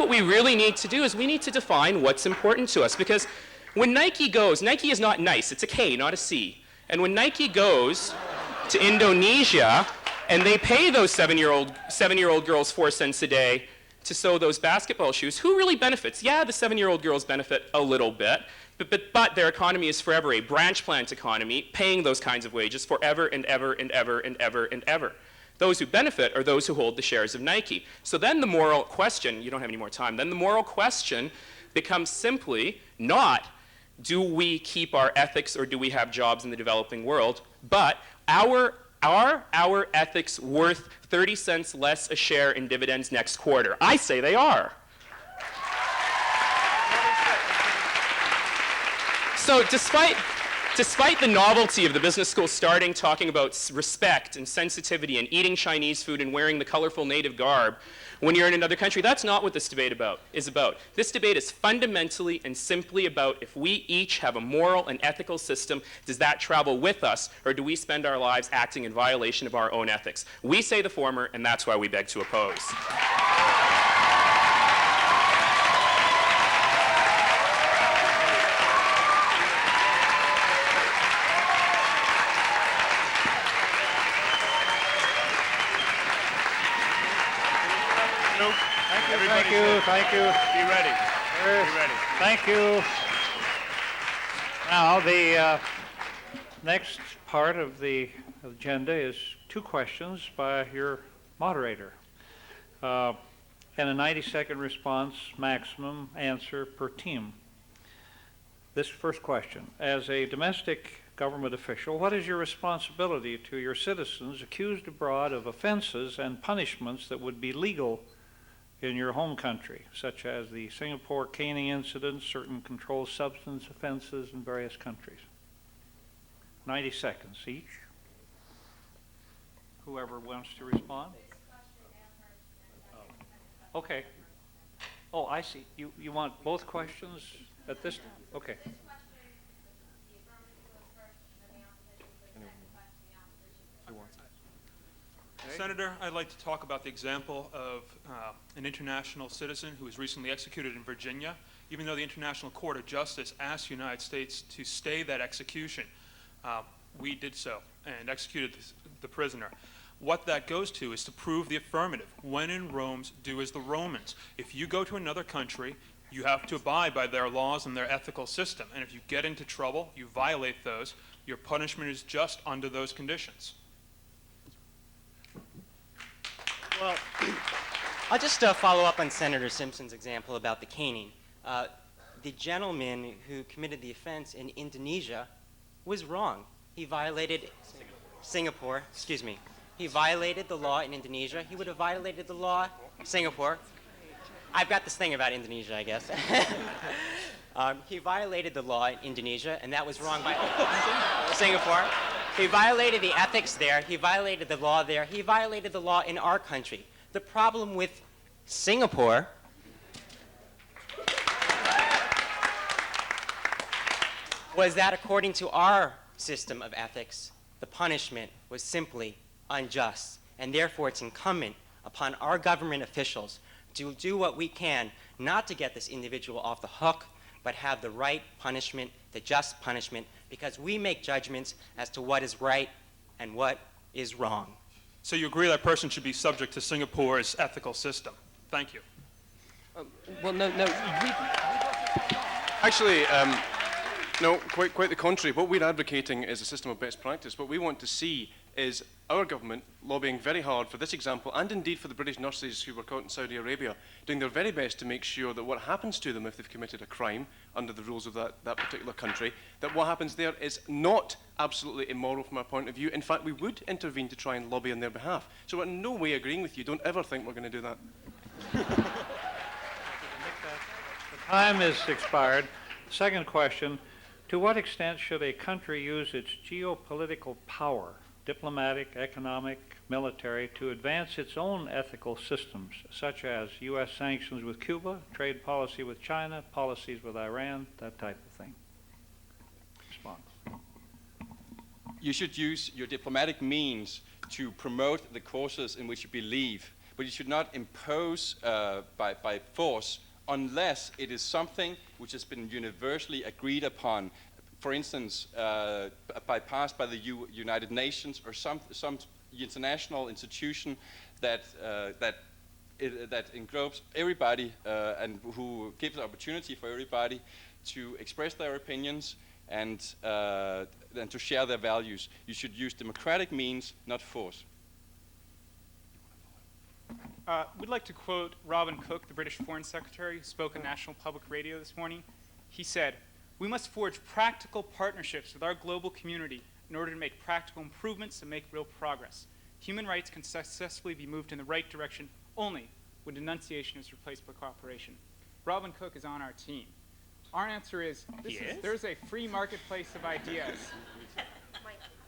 we really need to do is we need to define what's important to us, because when Nike goes, Nike is not nice. It's a K, not a C. And when Nike goes to Indonesia and they pay those 7-year-old girls 4 cents a day to sew those basketball shoes, who really benefits? Yeah, the 7-year-old girls benefit a little bit, but their economy is forever a branch plant economy, paying those kinds of wages forever and ever and ever and ever and ever. Those who benefit are those who hold the shares of Nike. So then the moral question, you don't have any more time, then the moral question becomes simply not, do we keep our ethics or do we have jobs in the developing world, but are our ethics worth 30 cents less a share in dividends next quarter? I say they are. So despite the novelty of the business school starting talking about respect and sensitivity and eating Chinese food and wearing the colorful native garb when you're in another country, that's not what this debate is about. This debate is fundamentally and simply about if we each have a moral and ethical system, does that travel with us, or do we spend our lives acting in violation of our own ethics? We say the former, and that's why we beg to oppose. Thank you. Be ready. Be ready. Thank you. Now, the next part of the agenda is 2 questions by your moderator. And a 90-second response maximum answer per team. This first question. As a domestic government official, what is your responsibility to your citizens accused abroad of offenses and punishments that would be legal in your home country, such as the Singapore caning incident, certain controlled substance offenses in various countries? 90 seconds each. Whoever wants to respond. Okay. Oh, I see. You want both questions at this? Okay. Senator, I'd like to talk about the example of an international citizen who was recently executed in Virginia. Even though the International Court of Justice asked the United States to stay that execution, we did so and executed the prisoner. What that goes to is to prove the affirmative. When in Rome, do as the Romans. If you go to another country, you have to abide by their laws and their ethical system. And if you get into trouble, you violate those, your punishment is just under those conditions. Well, I'll just follow up on Senator Simpson's example about the caning. The gentleman who committed the offense in Indonesia was wrong. He violated Singapore, excuse me. He violated the law in Indonesia. He would have violated the law Singapore. I've got this thing about Indonesia, I guess. He violated the law in Indonesia, and that was wrong by Singapore. He violated the ethics there. He violated the law there. He violated the law in our country. The problem with Singapore was that according to our system of ethics, the punishment was simply unjust. And therefore, it's incumbent upon our government officials to do what we can not to get this individual off the hook, but have the right punishment, the just punishment, because we make judgments as to what is right and what is wrong. So you agree that person should be subject to Singapore's ethical system? Thank you. Well, no. Actually, no, quite the contrary. What we're advocating is a system of best practice. What we want to see is our government lobbying very hard for this example, and indeed for the British nurses who were caught in Saudi Arabia, doing their very best to make sure that what happens to them if they've committed a crime under the rules of that particular country, that what happens there is not absolutely immoral from our point of view. In fact, we would intervene to try and lobby on their behalf. So we're in no way agreeing with you. Don't ever think we're going to do that. The time is expired. Second question, to what extent should a country use its geopolitical power diplomatic, economic, military, to advance its own ethical systems, such as U.S. sanctions with Cuba, trade policy with China, policies with Iran, that type of thing? Response. You should use your diplomatic means to promote the causes in which you believe, but you should not impose by force unless it is something which has been universally agreed upon. For instance, passed by the United Nations or some international institution that englobes everybody and who gives the opportunity for everybody to express their opinions and to share their values. You should use democratic means, not force. We'd like to quote Robin Cook, the British Foreign Secretary, who spoke on National Public Radio this morning. He said, "We must forge practical partnerships with our global community in order to make practical improvements and make real progress. Human rights can successfully be moved in the right direction only when denunciation is replaced by cooperation." Robin Cook is on our team. Our answer is, there's a free marketplace of ideas.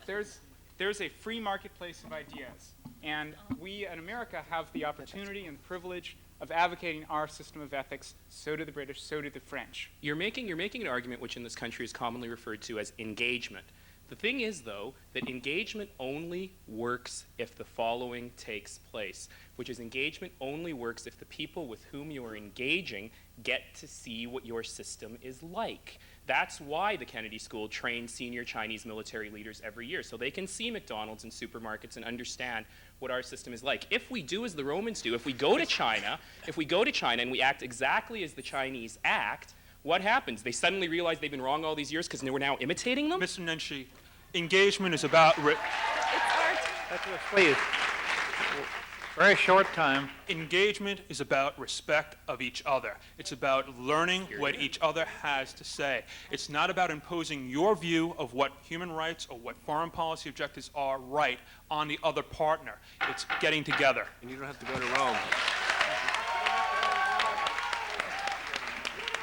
There's a free marketplace of ideas. And we in America have the opportunity and the privilege of advocating our system of ethics. So do the British, so do the French. You're making an argument which in this country is commonly referred to as engagement. The thing is, though, that engagement only works if the following takes place, which is engagement only works if the people with whom you are engaging get to see what your system is like. That's why the Kennedy School trains senior Chinese military leaders every year, so they can see McDonald's and supermarkets and understand what our system is like. If we do as the Romans do, if we go to China and we act exactly as the Chinese act, what happens? They suddenly realize they've been wrong all these years because we're now imitating them? Mr. Nenshi, engagement is about... Please. Very short time. Engagement is about respect of each other. It's about learning what each other has to say. It's not about imposing your view of what human rights or what foreign policy objectives are right on the other partner. It's getting together. And you don't have to go to Rome.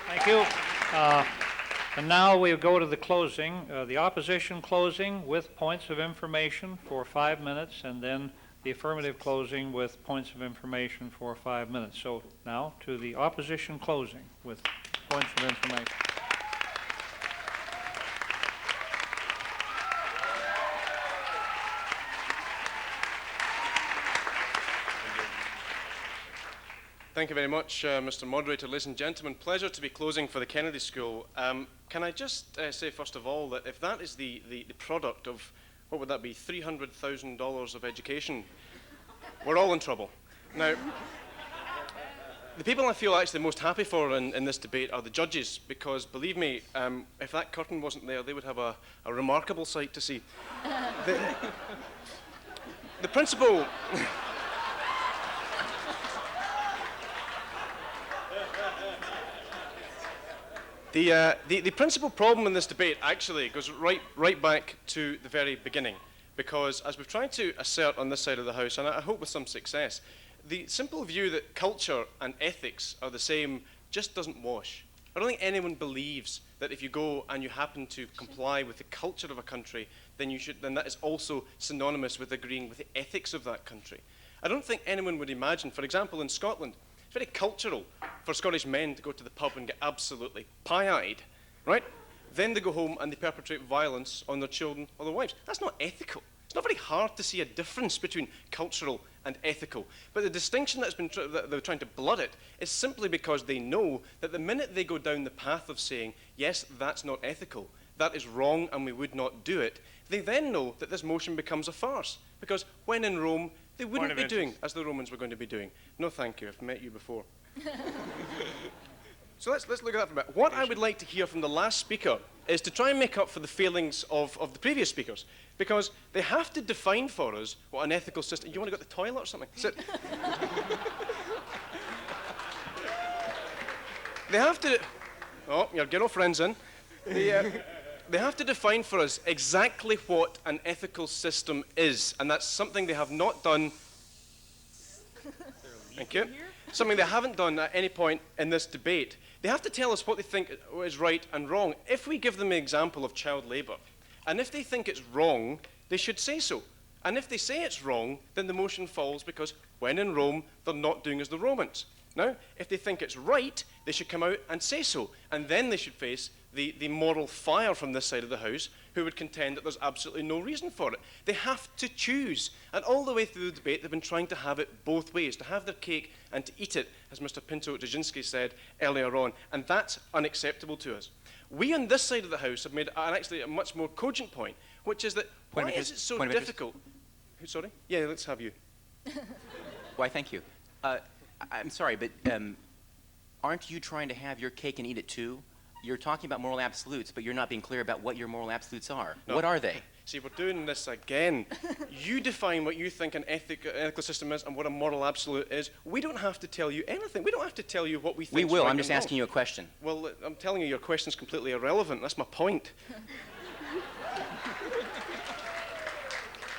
Thank you. And now we go to the closing, the opposition closing with points of information for 5 minutes, and then the affirmative closing with points of information for 5 minutes. So now to the opposition closing with points of information. Thank you very much, Mr. Moderator. Ladies and gentlemen, pleasure to be closing for the Kennedy School. Can I just say, first of all, that if that is the product of, what would that be, $300,000 of education, we're all in trouble. Now, the people I feel actually most happy for in this debate are the judges, because, believe me, if that curtain wasn't there, they would have a remarkable sight to see. The principal... The principal problem in this debate actually goes right back to the very beginning, because as we've tried to assert on this side of the House, and I hope with some success, the simple view that culture and ethics are the same just doesn't wash. I don't think anyone believes that if you go and you happen to comply with the culture of a country, then that is also synonymous with agreeing with the ethics of that country. I don't think anyone would imagine, for example, in Scotland, it's very cultural for Scottish men to go to the pub and get absolutely pie-eyed, right? Then they go home and they perpetrate violence on their children or their wives. That's not ethical. It's not very hard to see a difference between cultural and ethical. But the distinction that they're trying to blood it is simply because they know that the minute they go down the path of saying, yes, that's not ethical, that is wrong and we would not do it, they then know that this motion becomes a farce. Because when in Rome, they wouldn't be doing as the Romans were going to be doing. No, thank you. I've met you before. So let's look at that for a minute. What I would like to hear from the last speaker is to try and make up for the failings of the previous speakers, because they have to define for us what an ethical system... You want to go to the toilet or something? Sit. They have to... Oh, your girlfriend's in. They have to define for us exactly what an ethical system is, and that's something they have not done. Thank you. Something they haven't done at any point in this debate. They have to tell us what they think is right and wrong. If we give them an example of child labour, and if they think it's wrong, they should say so. And if they say it's wrong, then the motion falls because when in Rome, they're not doing as the Romans. Now, if they think it's right, they should come out and say so. And then they should face the moral fire from this side of the House, who would contend that there's absolutely no reason for it. They have to choose. And all the way through the debate, they've been trying to have it both ways, to have their cake and to eat it, as Mr. Pinto-Dzerzhinsky said earlier on. And that's unacceptable to us. We on this side of the House have made actually a much more cogent point, which is that why is it so difficult? Sorry? Yeah, let's have you. Why, thank you. I'm sorry, but aren't you trying to have your cake and eat it too? You're talking about moral absolutes, but you're not being clear about what your moral absolutes are. No. What are they? See, we're doing this again. You define what you think an ethical system is and what a moral absolute is. We don't have to tell you anything. We don't have to tell you what we think. We will. Right, I'm just asking you a question. Well, I'm telling you your question's completely irrelevant. That's my point.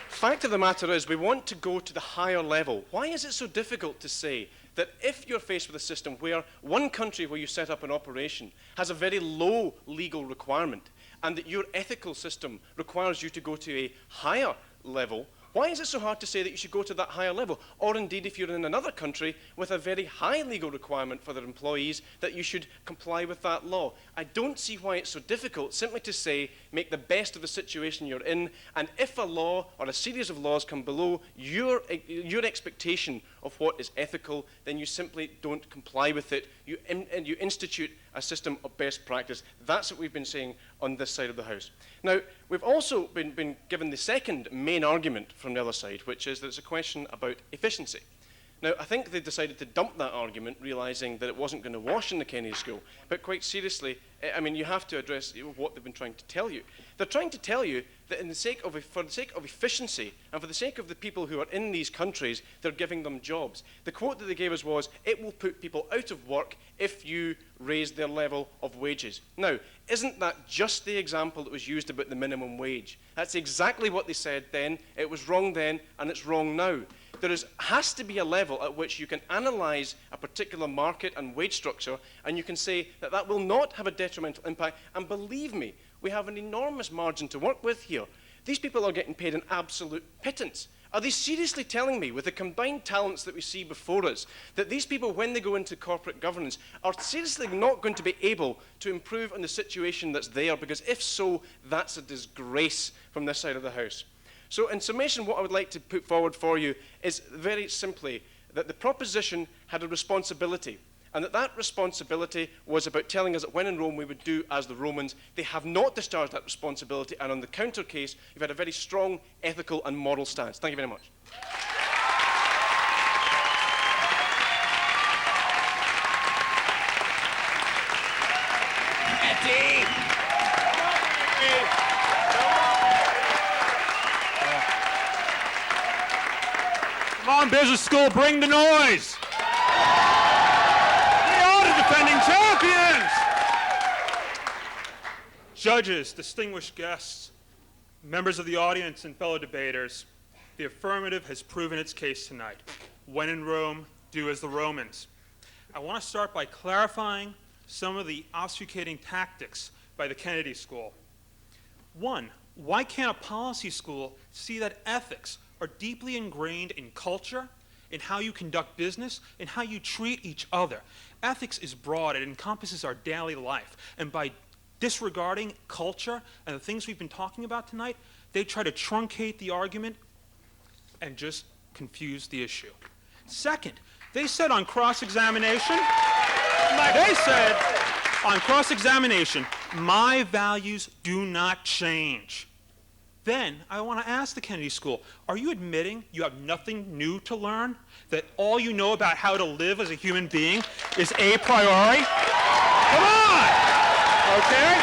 Fact of the matter is, we want to go to the higher level. Why is it so difficult to say that if you're faced with a system where one country where you set up an operation has a very low legal requirement and that your ethical system requires you to go to a higher level, why is it so hard to say that you should go to that higher level? Or indeed, if you're in another country with a very high legal requirement for their employees, that you should comply with that law? I don't see why it's so difficult simply to say, make the best of the situation you're in, and if a law or a series of laws come below your expectation of what is ethical, then you simply don't comply with it. You institute a system of best practice. That's what we've been saying on this side of the House. Now, we've also been given the second main argument from the other side, which is that it's a question about efficiency. Now, I think they decided to dump that argument, realizing that it wasn't going to wash in the Kennedy School. But quite seriously, I mean, you have to address what they've been trying to tell you. They're trying to tell you that for the sake of efficiency and for the sake of the people who are in these countries, they're giving them jobs. The quote that they gave us was, it will put people out of work if you raise their level of wages. Now, isn't that just the example that was used about the minimum wage? That's exactly what they said then. It was wrong then, and it's wrong now. There has to be a level at which you can analyze a particular market and wage structure, and you can say that that will not have a detrimental impact. And believe me, we have an enormous margin to work with here. These people are getting paid an absolute pittance. Are they seriously telling me, with the combined talents that we see before us, that these people, when they go into corporate governance, are seriously not going to be able to improve on the situation that's there? Because if so, that's a disgrace from this side of the House. So in summation, what I would like to put forward for you is very simply that the proposition had a responsibility, and that responsibility was about telling us that when in Rome we would do as the Romans. They have not discharged that responsibility, and on the counter case, you've had a very strong ethical and moral stance. Thank you very much. Come on, business school, bring the noise. We are the defending champions. Judges, distinguished guests, members of the audience, and fellow debaters, the affirmative has proven its case tonight. When in Rome, do as the Romans. I want to start by clarifying some of the obfuscating tactics by the Kennedy School. One, why can't a policy school see that ethics are deeply ingrained in culture, in how you conduct business, in how you treat each other? Ethics is broad. It encompasses our daily life. And by disregarding culture and the things we've been talking about tonight, they try to truncate the argument and just confuse the issue. Second, they said on cross-examination, my values do not change. Then I want to ask the Kennedy School, are you admitting you have nothing new to learn? That all you know about how to live as a human being is a priori? Come on! Okay?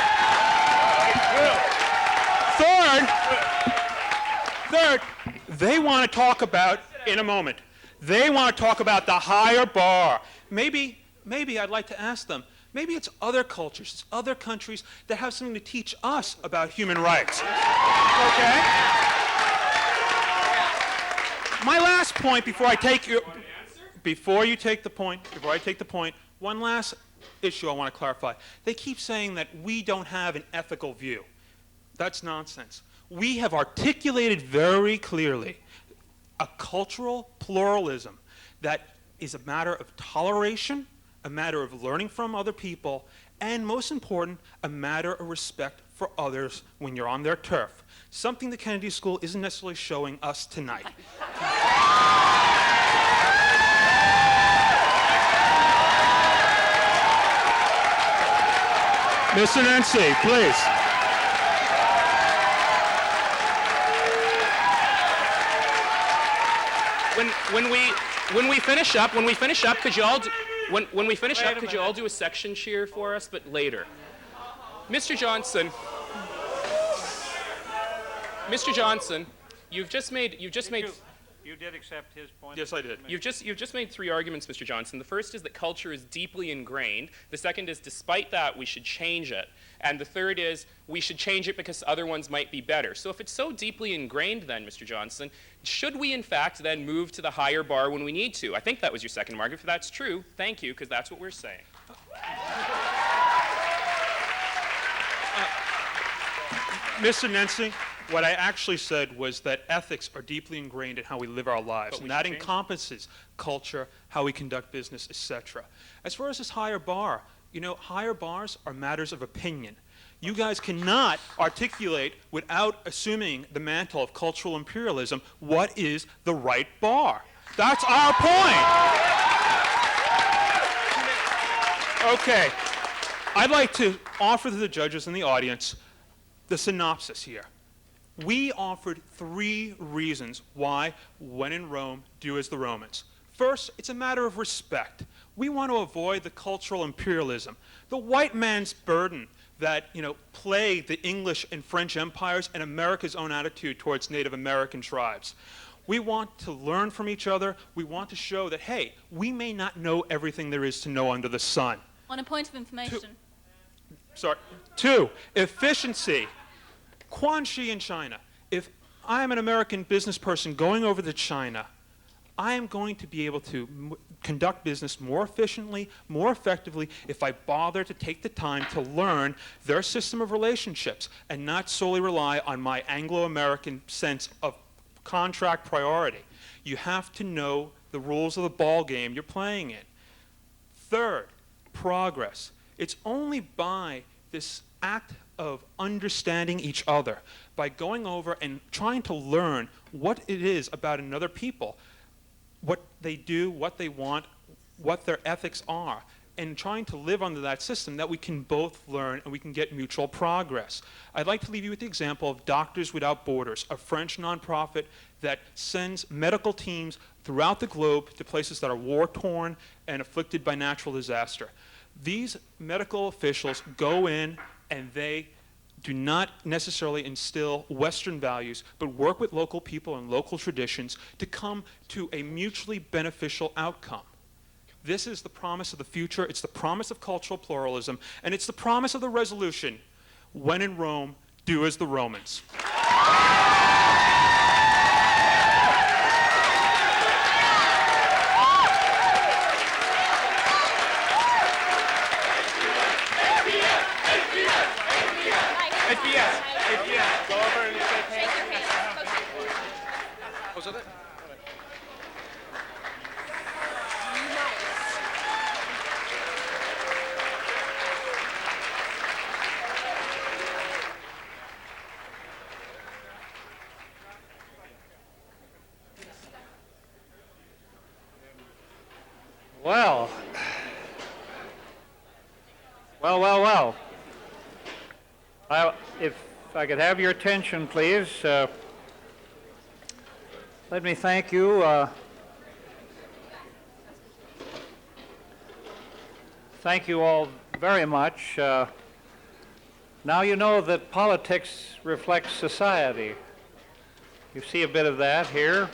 Third, they want to talk about, in a moment, they want to talk about the higher bar. Maybe I'd like to ask them, maybe it's other cultures, it's other countries that have something to teach us about human rights. Okay? My last point before I take the point, one last issue I want to clarify. They keep saying that we don't have an ethical view. That's nonsense. We have articulated very clearly a cultural pluralism that is a matter of toleration, a matter of learning from other people, and most important, a matter of respect for others when you're on their turf. Something the Kennedy School isn't necessarily showing us tonight. Mr. Nancy, please. When we finish up, could you all could you all do a section cheer for us, but later? Mr. Johnson, you've just made. You did accept his point? Yes, I did. You've just made three arguments, Mr. Johnson. The first is that culture is deeply ingrained. The second is, despite that, we should change it. And the third is, we should change it because other ones might be better. So if it's so deeply ingrained then, Mr. Johnson, should we in fact then move to the higher bar when we need to? I think that was your second argument. If that's true, thank you, because that's what we're saying. Mr. Nancy, what I actually said was that ethics are deeply ingrained in how we live our lives, and that encompasses culture, how we conduct business, etc. As far as this higher bar, you know, higher bars are matters of opinion. You guys cannot articulate, without assuming the mantle of cultural imperialism, what is the right bar. That's our point. Okay, I'd like to offer to the judges and the audience the synopsis here. We offered 3 reasons why, when in Rome, do as the Romans. First, it's a matter of respect. We want to avoid the cultural imperialism, the white man's burden that, plagued the English and French empires and America's own attitude towards Native American tribes. We want to learn from each other. We want to show that, hey, we may not know everything there is to know under the sun. On a point of information. 2, efficiency. Quan Shi in China. If I'm an American business person going over to China, I am going to be able to conduct business more efficiently, more effectively, if I bother to take the time to learn their system of relationships and not solely rely on my Anglo-American sense of contract priority. You have to know the rules of the ball game you're playing in. 3rd, progress. It's only by this act of understanding each other, by going over and trying to learn what it is about another people, what they do, what they want, what their ethics are, and trying to live under that system that we can both learn and we can get mutual progress. I'd like to leave you with the example of Doctors Without Borders, a French nonprofit that sends medical teams throughout the globe to places that are war-torn and afflicted by natural disaster. These medical officials go in and they do not necessarily instill Western values, but work with local people and local traditions to come to a mutually beneficial outcome. This is the promise of the future, it's the promise of cultural pluralism, and it's the promise of the resolution, when in Rome, do as the Romans. APS. Go over and shake hands. Was that it? Well. If I could have your attention, please. Let me thank you. Thank you all very much. Now you know that politics reflects society. You see a bit of that here.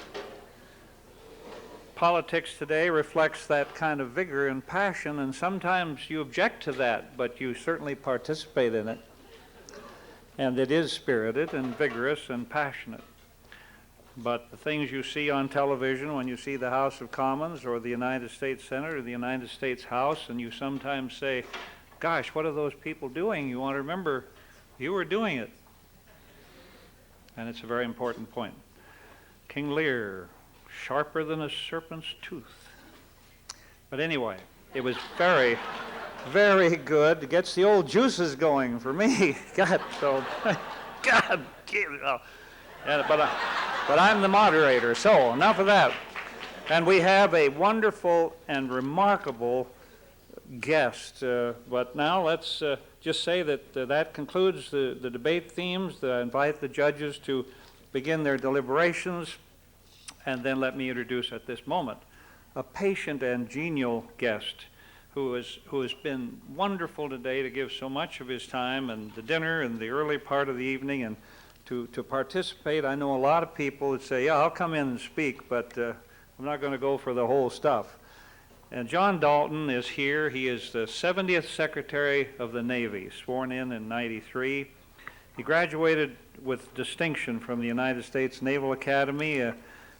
Politics today reflects that kind of vigor and passion, and sometimes you object to that, but you certainly participate in it. And it is spirited and vigorous and passionate. But the things you see on television when you see the House of Commons or the United States Senate or the United States House, and you sometimes say, gosh, what are those people doing? You want to remember, you were doing it. and it's a very important point. King Lear, sharper than a serpent's tooth. But anyway, it was very, very good. It gets the old juices going for me. God, so, God, but I'm the moderator, so enough of that. And we have a wonderful and remarkable guest. But now let's just say that that concludes the debate themes. I invite the judges to begin their deliberations, and then let me introduce at this moment a patient and genial guest who has been wonderful today to give so much of his time and the dinner and the early part of the evening and to participate. I know a lot of people that say, yeah, I'll come in and speak, but I'm not going to go for the whole stuff. And John Dalton is here. He is the 70th Secretary of the Navy, sworn in 93. He graduated with distinction from the United States Naval Academy at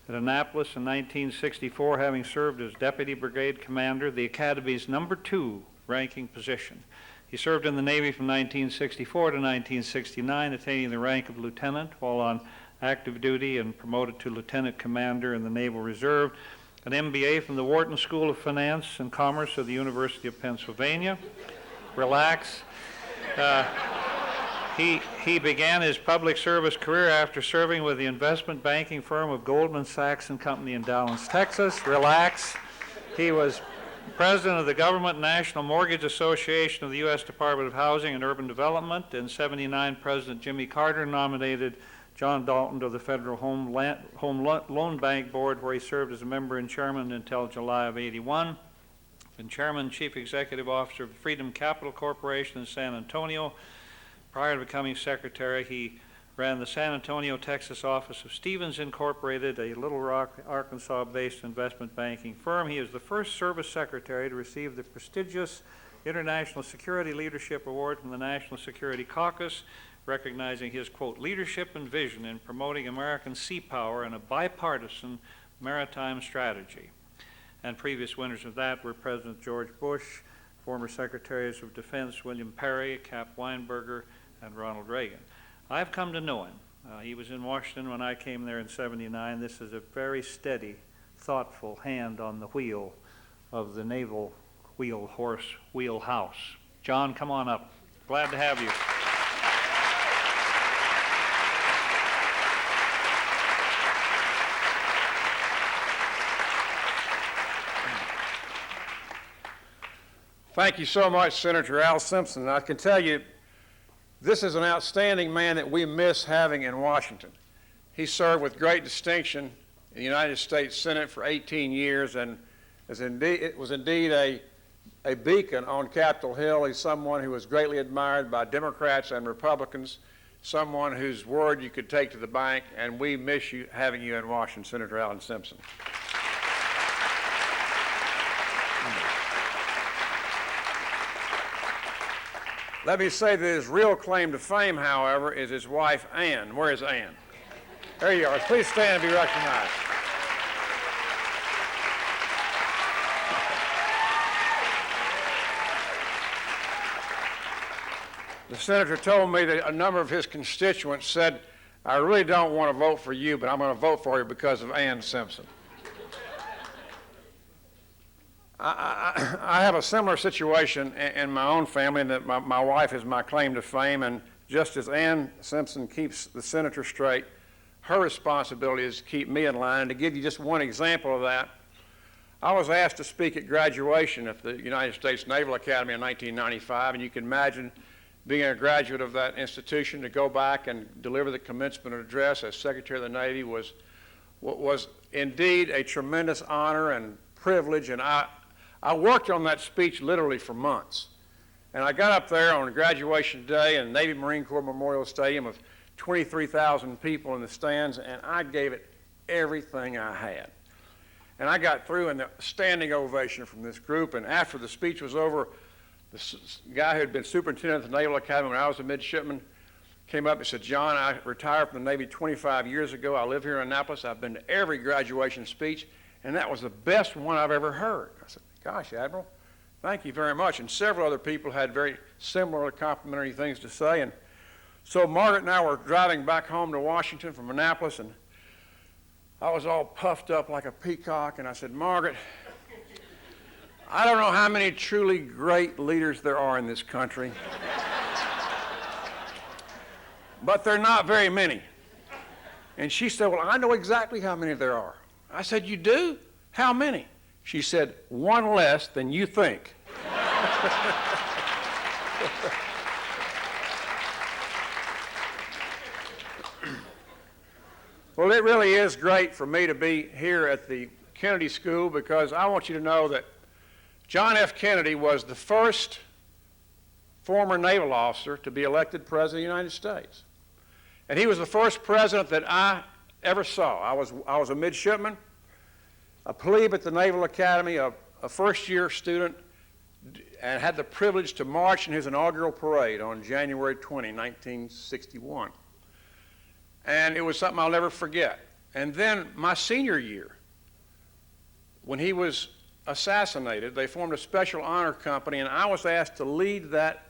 Annapolis in 1964, having served as Deputy Brigade Commander, the Academy's #2 ranking position. He served in the Navy from 1964 to 1969, attaining the rank of lieutenant while on active duty and promoted to lieutenant commander in the Naval Reserve, an MBA from the Wharton School of Finance and Commerce of the University of Pennsylvania. Relax. He began his public service career after serving with the investment banking firm of Goldman Sachs and Company in Dallas, Texas. Relax. He was president of the Government National Mortgage Association of the U.S. Department of Housing and Urban Development. In '79, President Jimmy Carter nominated John Dalton to the Federal Home Loan Bank Board, where he served as a member and chairman until July of '81. Been chairman and chief executive officer of Freedom Capital Corporation in San Antonio. Prior to becoming secretary, he ran the San Antonio, Texas office of Stevens Incorporated, a Little Rock, Arkansas-based investment banking firm. He is the first service secretary to receive the prestigious International Security Leadership Award from the National Security Caucus, recognizing his, quote, leadership and vision in promoting American sea power and a bipartisan maritime strategy. And previous winners of that were President George Bush, former Secretaries of Defense William Perry, Cap Weinberger, and Ronald Reagan. I've come to know him. He was in Washington when I came there in '79. This is a very steady, thoughtful hand on the wheel of the naval wheelhouse. John, come on up. Glad to have you. Thank you so much, Senator Al Simpson. I can tell you, this is an outstanding man that we miss having in Washington. He served with great distinction in the United States Senate for 18 years and was indeed a beacon on Capitol Hill. He's someone who was greatly admired by Democrats and Republicans, someone whose word you could take to the bank, and we miss having you in Washington, Senator Al Simpson. Let me say that his real claim to fame, however, is his wife, Ann. Where is Ann? There you are. Please stand and be recognized. The senator told me that a number of his constituents said, I really don't want to vote for you, but I'm going to vote for you because of Ann Simpson. I have a similar situation in my own family, in that my wife is my claim to fame, and just as Ann Simpson keeps the senator straight, her responsibility is to keep me in line. And to give you just one example of that, I was asked to speak at graduation at the United States Naval Academy in 1995, and you can imagine being a graduate of that institution, to go back and deliver the commencement address as Secretary of the Navy was indeed a tremendous honor and privilege, and I worked on that speech literally for months. And I got up there on graduation day in Navy Marine Corps Memorial Stadium with 23,000 people in the stands, and I gave it everything I had. And I got through in the standing ovation from this group, and after the speech was over, the guy who had been superintendent of the Naval Academy when I was a midshipman came up and said, John, I retired from the Navy 25 years ago. I live here in Annapolis. I've been to every graduation speech, and that was the best one I've ever heard. I said, gosh, Admiral, thank you very much. And several other people had very similar complimentary things to say. And So Margaret and I were driving back home to Washington from Annapolis, and I was all puffed up like a peacock, and I said, Margaret, I don't know how many truly great leaders there are in this country, but they're not very many. And she said, well, I know exactly how many there are. I said, you do? How many? She said, one less than you think. Well, it really is great for me to be here at the Kennedy School, because I want you to know that John F. Kennedy was the first former naval officer to be elected President of the United States. And he was the first president that I ever saw. I was a midshipman, a plebe at the Naval Academy, a first-year student, and had the privilege to march in his inaugural parade on January 20, 1961. And it was something I'll never forget. And then my senior year, when he was assassinated, they formed a special honor company, and I was asked to lead that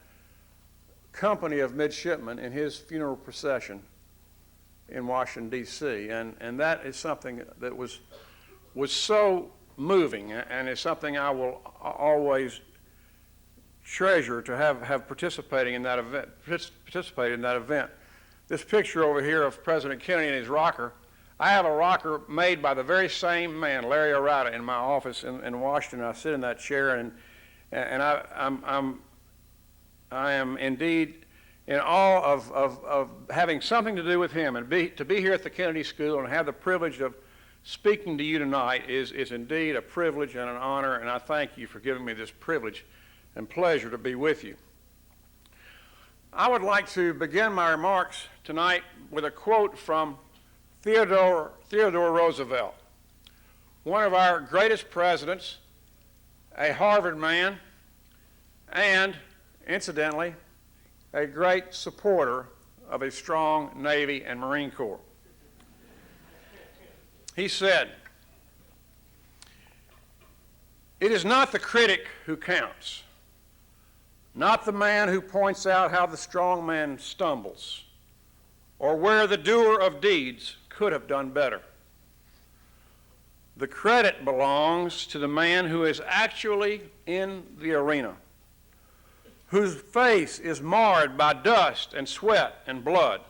company of midshipmen in his funeral procession in Washington, D.C. And that is something that was so moving, and is something I will always treasure to have participated in that event. This picture over here of President Kennedy and his rocker, I have a rocker made by the very same man, Larry Arata, in my office in Washington. I sit in that chair, and I am indeed in awe of having something to do with him. And to be here at the Kennedy School and have the privilege of speaking to you tonight is indeed a privilege and an honor, and I thank you for giving me this privilege and pleasure to be with you. I would like to begin my remarks tonight with a quote from Theodore Roosevelt, one of our greatest presidents, a Harvard man, and, incidentally, a great supporter of a strong Navy and Marine Corps. He said, "It is not the critic who counts, not the man who points out how the strong man stumbles, or where the doer of deeds could have done better. The credit belongs to the man who is actually in the arena, whose face is marred by dust and sweat and blood,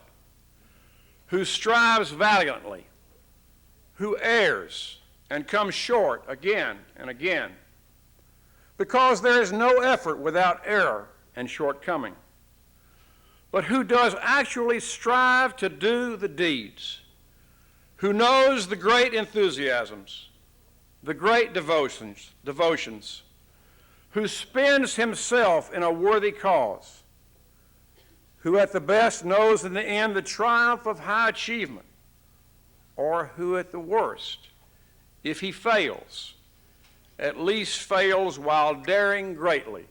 who strives valiantly, who errs and comes short again and again, because there is no effort without error and shortcoming, but who does actually strive to do the deeds, who knows the great enthusiasms, the great devotions, who spends himself in a worthy cause, who at the best knows in the end the triumph of high achievement, or who at the worst, if he fails, at least fails while daring greatly,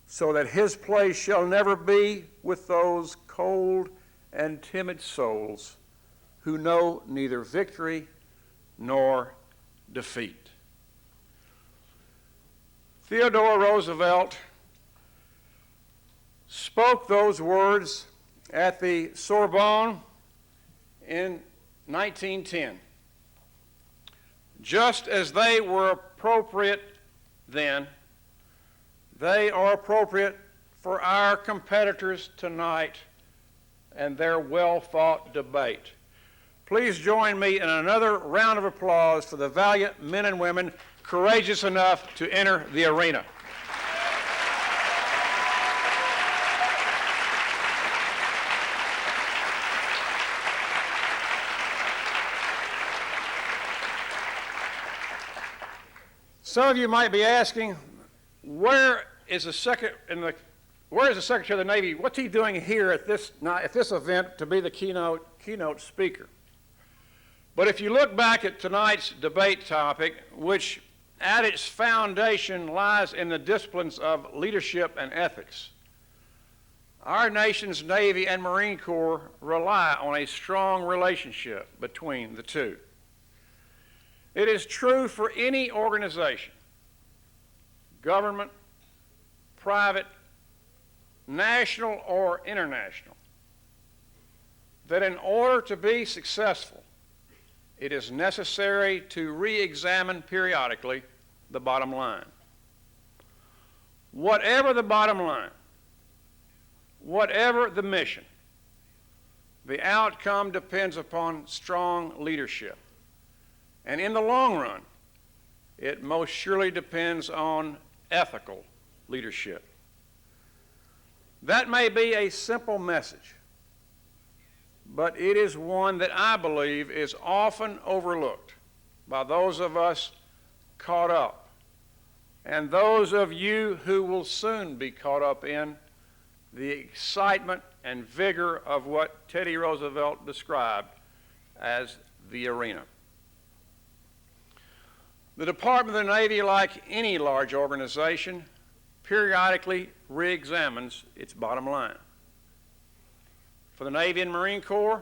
so that his place shall never be with those cold and timid souls who know neither victory nor defeat." Theodore Roosevelt spoke those words at the Sorbonne in 1910. Just as they were appropriate then, they are appropriate for our competitors tonight and their well-fought debate. Please join me in another round of applause for the valiant men and women courageous enough to enter the arena. Some of you might be asking, where is the Secretary of the Navy? What's he doing here at this event to be the keynote speaker? But if you look back at tonight's debate topic, which at its foundation lies in the disciplines of leadership and ethics, our nation's Navy and Marine Corps rely on a strong relationship between the two. It is true for any organization, government, private, national or international, that in order to be successful, it is necessary to re-examine periodically the bottom line. Whatever the bottom line, whatever the mission, the outcome depends upon strong leadership. And in the long run, it most surely depends on ethical leadership. That may be a simple message, but it is one that I believe is often overlooked by those of us caught up, and those of you who will soon be caught up in the excitement and vigor of what Teddy Roosevelt described as the arena. The Department of the Navy, like any large organization, periodically re-examines its bottom line. For the Navy and Marine Corps,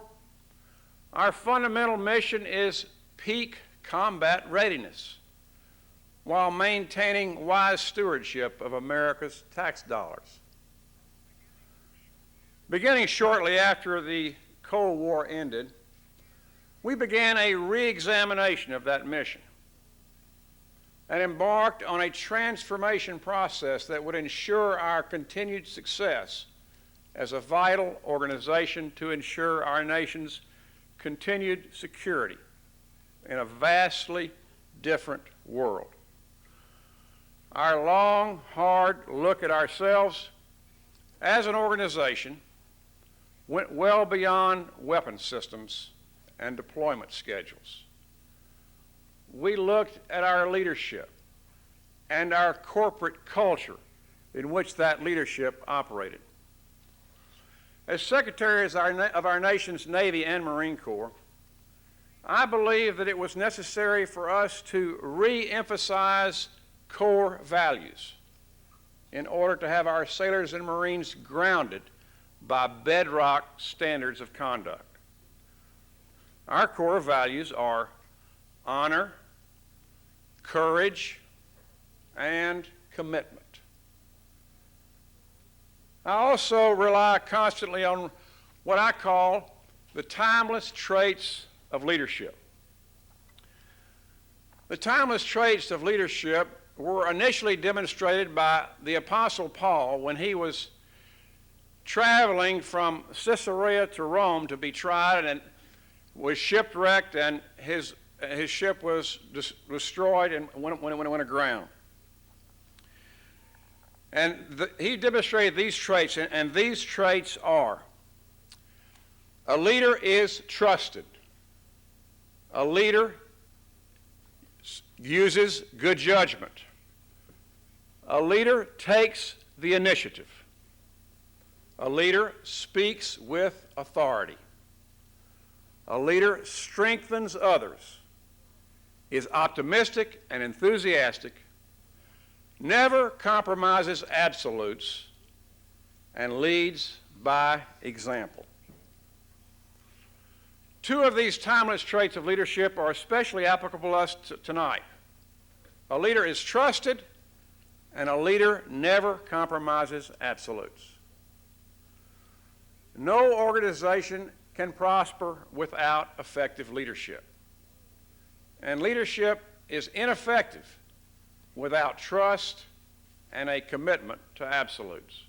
our fundamental mission is peak combat readiness while maintaining wise stewardship of America's tax dollars. Beginning shortly after the Cold War ended, we began a re-examination of that mission and embarked on a transformation process that would ensure our continued success as a vital organization to ensure our nation's continued security in a vastly different world. Our long, hard look at ourselves as an organization went well beyond weapon systems and deployment schedules. We looked at our leadership and our corporate culture in which that leadership operated. As Secretaries of our nation's Navy and Marine Corps, I believe that it was necessary for us to re-emphasize core values in order to have our sailors and Marines grounded by bedrock standards of conduct. Our core values are honor, courage, and commitment. I also rely constantly on what I call the timeless traits of leadership. The timeless traits of leadership were initially demonstrated by the Apostle Paul when he was traveling from Caesarea to Rome to be tried and was shipwrecked, and his ship was destroyed and went aground. And he demonstrated these traits, and these traits are: a leader is trusted. A leader uses good judgment. A leader takes the initiative. A leader speaks with authority. A leader strengthens others, is optimistic and enthusiastic, never compromises absolutes, and leads by example. Two of these timeless traits of leadership are especially applicable to us tonight. A leader is trusted, and a leader never compromises absolutes. No organization can prosper without effective leadership. And leadership is ineffective without trust and a commitment to absolutes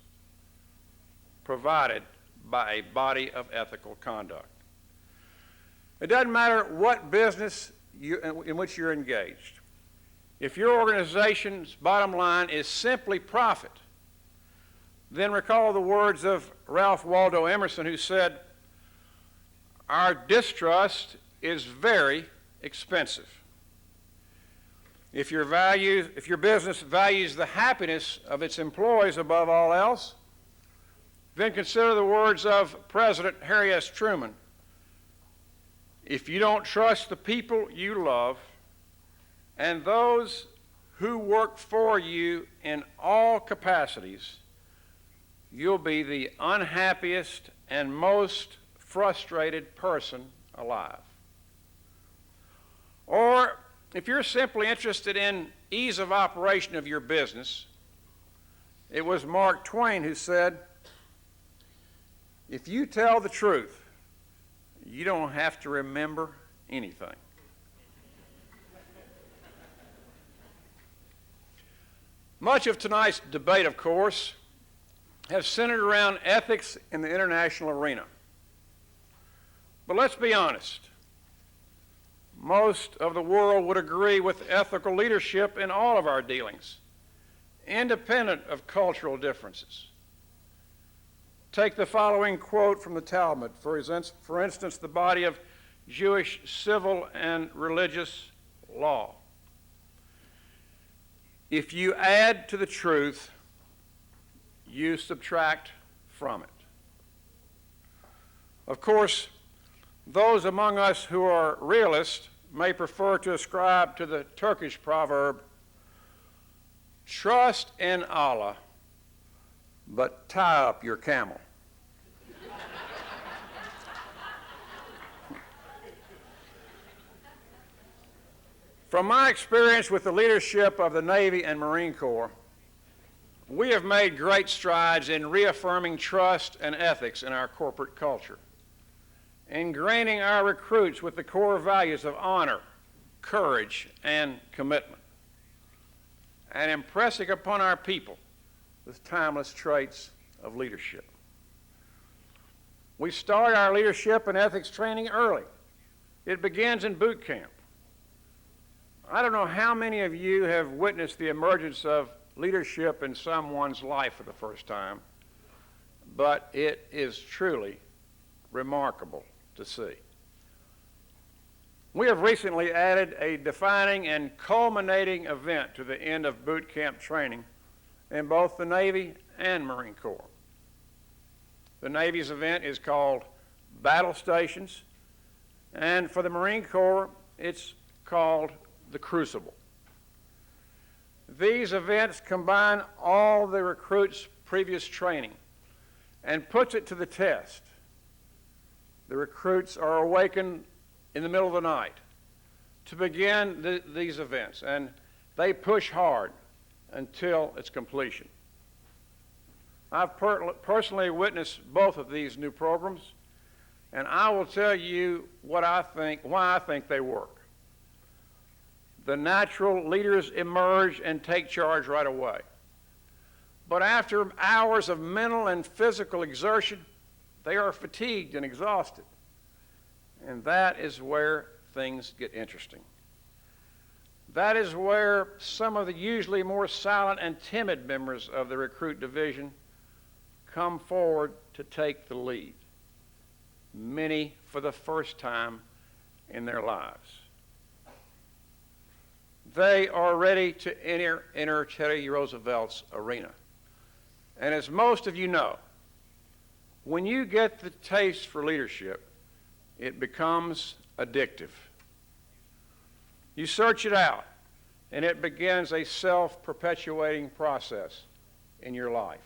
provided by a body of ethical conduct. It doesn't matter what business in which you're engaged. If your organization's bottom line is simply profit, then recall the words of Ralph Waldo Emerson, who said, "Our distrust is very expensive." If your business values the happiness of its employees above all else, then consider the words of President Harry S. Truman. If you don't trust the people you love and those who work for you in all capacities, you'll be the unhappiest and most frustrated person alive. Or if you're simply interested in ease of operation of your business, it was Mark Twain who said, "If you tell the truth, you don't have to remember anything. Much of tonight's debate, of course, has centered around ethics in the international arena. But let's be honest. Most of the world would agree with ethical leadership in all of our dealings, independent of cultural differences. Take the following quote from the Talmud, for instance, the body of Jewish civil and religious law. If you add to the truth, you subtract from it. Of course, those among us who are realists may prefer to ascribe to the Turkish proverb, trust in Allah, but tie up your camel. From my experience with the leadership of the Navy and Marine Corps, we have made great strides in reaffirming trust and ethics in our corporate culture, ingraining our recruits with the core values of honor, courage, and commitment, and impressing upon our people the timeless traits of leadership. We start our leadership and ethics training early. It begins in boot camp. I don't know how many of you have witnessed the emergence of leadership in someone's life for the first time, but it is truly remarkable to see. We have recently added a defining and culminating event to the end of boot camp training in both the Navy and Marine Corps. The Navy's event is called Battle Stations, and for the Marine Corps, it's called the Crucible. These events combine all the recruits' previous training and puts it to the test. The recruits are awakened in the middle of the night to begin these events, and they push hard until its completion. I've personally witnessed both of these new programs, and I will tell you why I think they work. The natural leaders emerge and take charge right away. But after hours of mental and physical exertion, they are fatigued and exhausted. And that is where things get interesting. That is where some of the usually more silent and timid members of the recruit division come forward to take the lead, many for the first time in their lives. They are ready to enter Teddy Roosevelt's arena. And as most of you know, when you get the taste for leadership, it becomes addictive. You search it out, and it begins a self-perpetuating process in your life.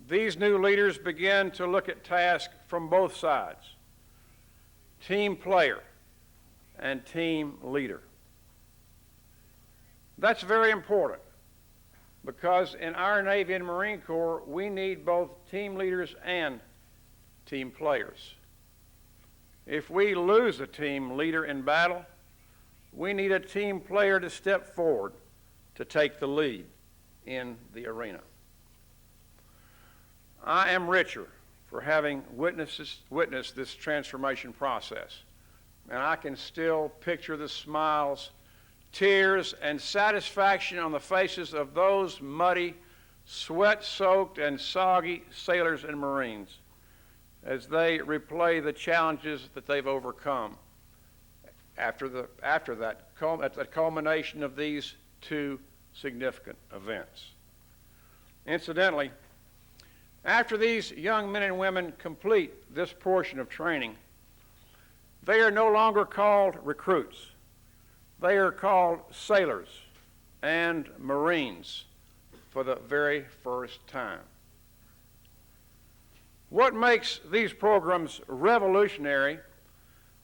These new leaders begin to look at tasks from both sides, team player and team leader. That's very important because in our Navy and Marine Corps, we need both team leaders and team players. If we lose a team leader in battle, we need a team player to step forward to take the lead in the arena. I am richer for having witnessed this transformation process, and I can still picture the smiles, tears, and satisfaction on the faces of those muddy, sweat-soaked, and soggy sailors and Marines as they replay the challenges that they've overcome at the culmination of these two significant events. Incidentally, after these young men and women complete this portion of training, they are no longer called recruits. They are called sailors and Marines for the very first time. What makes these programs revolutionary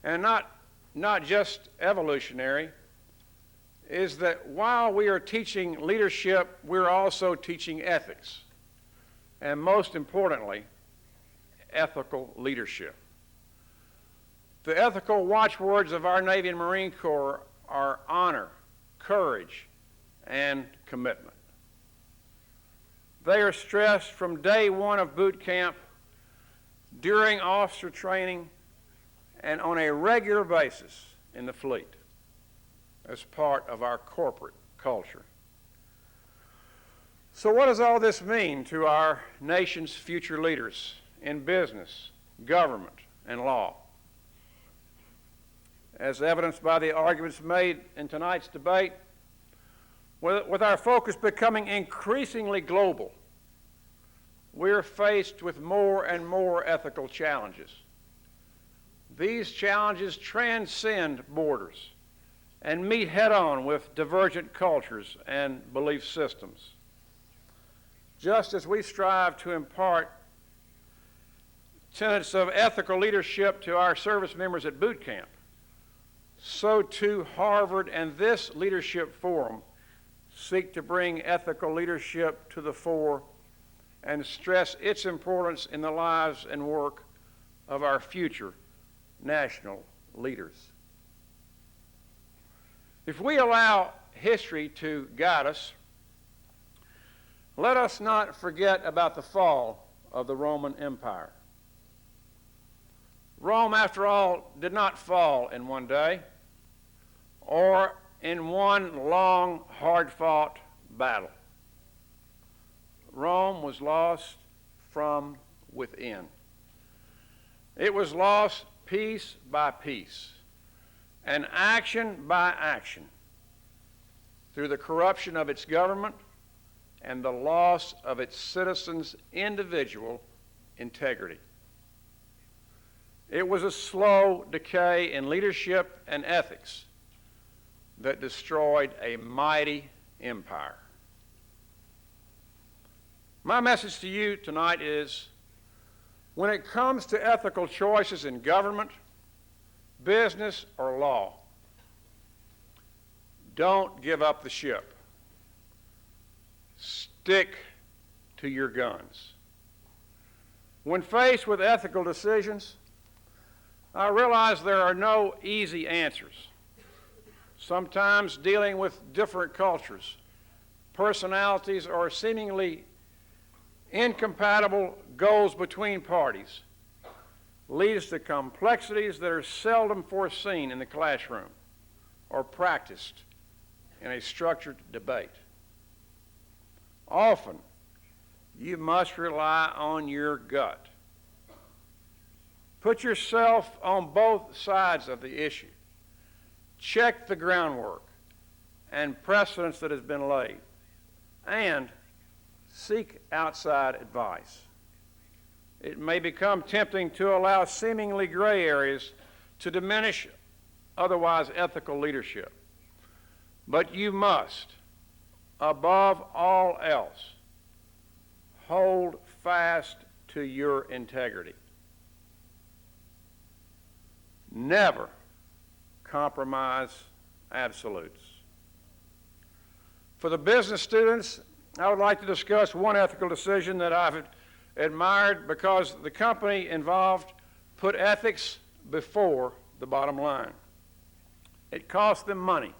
and not just evolutionary is that while we are teaching leadership, we're also teaching ethics, and most importantly, ethical leadership. The ethical watchwords of our Navy and Marine Corps are honor, courage, and commitment. They are stressed from day one of boot camp, during officer training, and on a regular basis in the fleet as part of our corporate culture. So what does all this mean to our nation's future leaders in business, government, and law? As evidenced by the arguments made in tonight's debate, with our focus becoming increasingly global, we're faced with more and more ethical challenges. These challenges transcend borders and meet head-on with divergent cultures and belief systems. Just as we strive to impart tenets of ethical leadership to our service members at boot camp, so too Harvard and this leadership forum seek to bring ethical leadership to the fore and stress its importance in the lives and work of our future national leaders. If we allow history to guide us, let us not forget about the fall of the Roman Empire. Rome, after all, did not fall in one day or in one long, hard-fought battle. Rome was lost from within. It was lost piece by piece and action by action through the corruption of its government and the loss of its citizens' individual integrity. It was a slow decay in leadership and ethics that destroyed a mighty empire. My message to you tonight is, when it comes to ethical choices in government, business, or law, don't give up the ship. Stick to your guns. When faced with ethical decisions, I realize there are no easy answers. Sometimes dealing with different cultures, personalities, or seemingly incompatible goals between parties leads to complexities that are seldom foreseen in the classroom or practiced in a structured debate. Often, you must rely on your gut. Put yourself on both sides of the issue. Check the groundwork and precedents that has been laid, and seek outside advice. It may become tempting to allow seemingly gray areas to diminish otherwise ethical leadership. But you must, above all else, hold fast to your integrity. Never compromise absolutes. For the business students, I would like to discuss one ethical decision that I've admired because the company involved put ethics before the bottom line. It cost them money,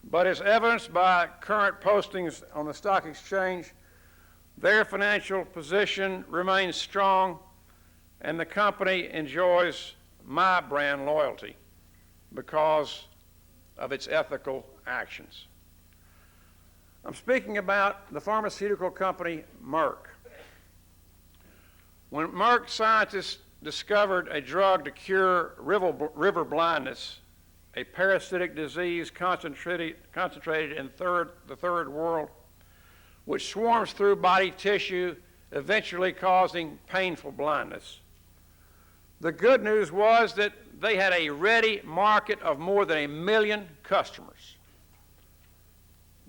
but as evidenced by current postings on the stock exchange, their financial position remains strong and the company enjoys my brand loyalty because of its ethical actions. I'm speaking about the pharmaceutical company Merck. When Merck scientists discovered a drug to cure river blindness, a parasitic disease concentrated in the third world, which swarms through body tissue, eventually causing painful blindness, the good news was that they had a ready market of more than 1 million customers.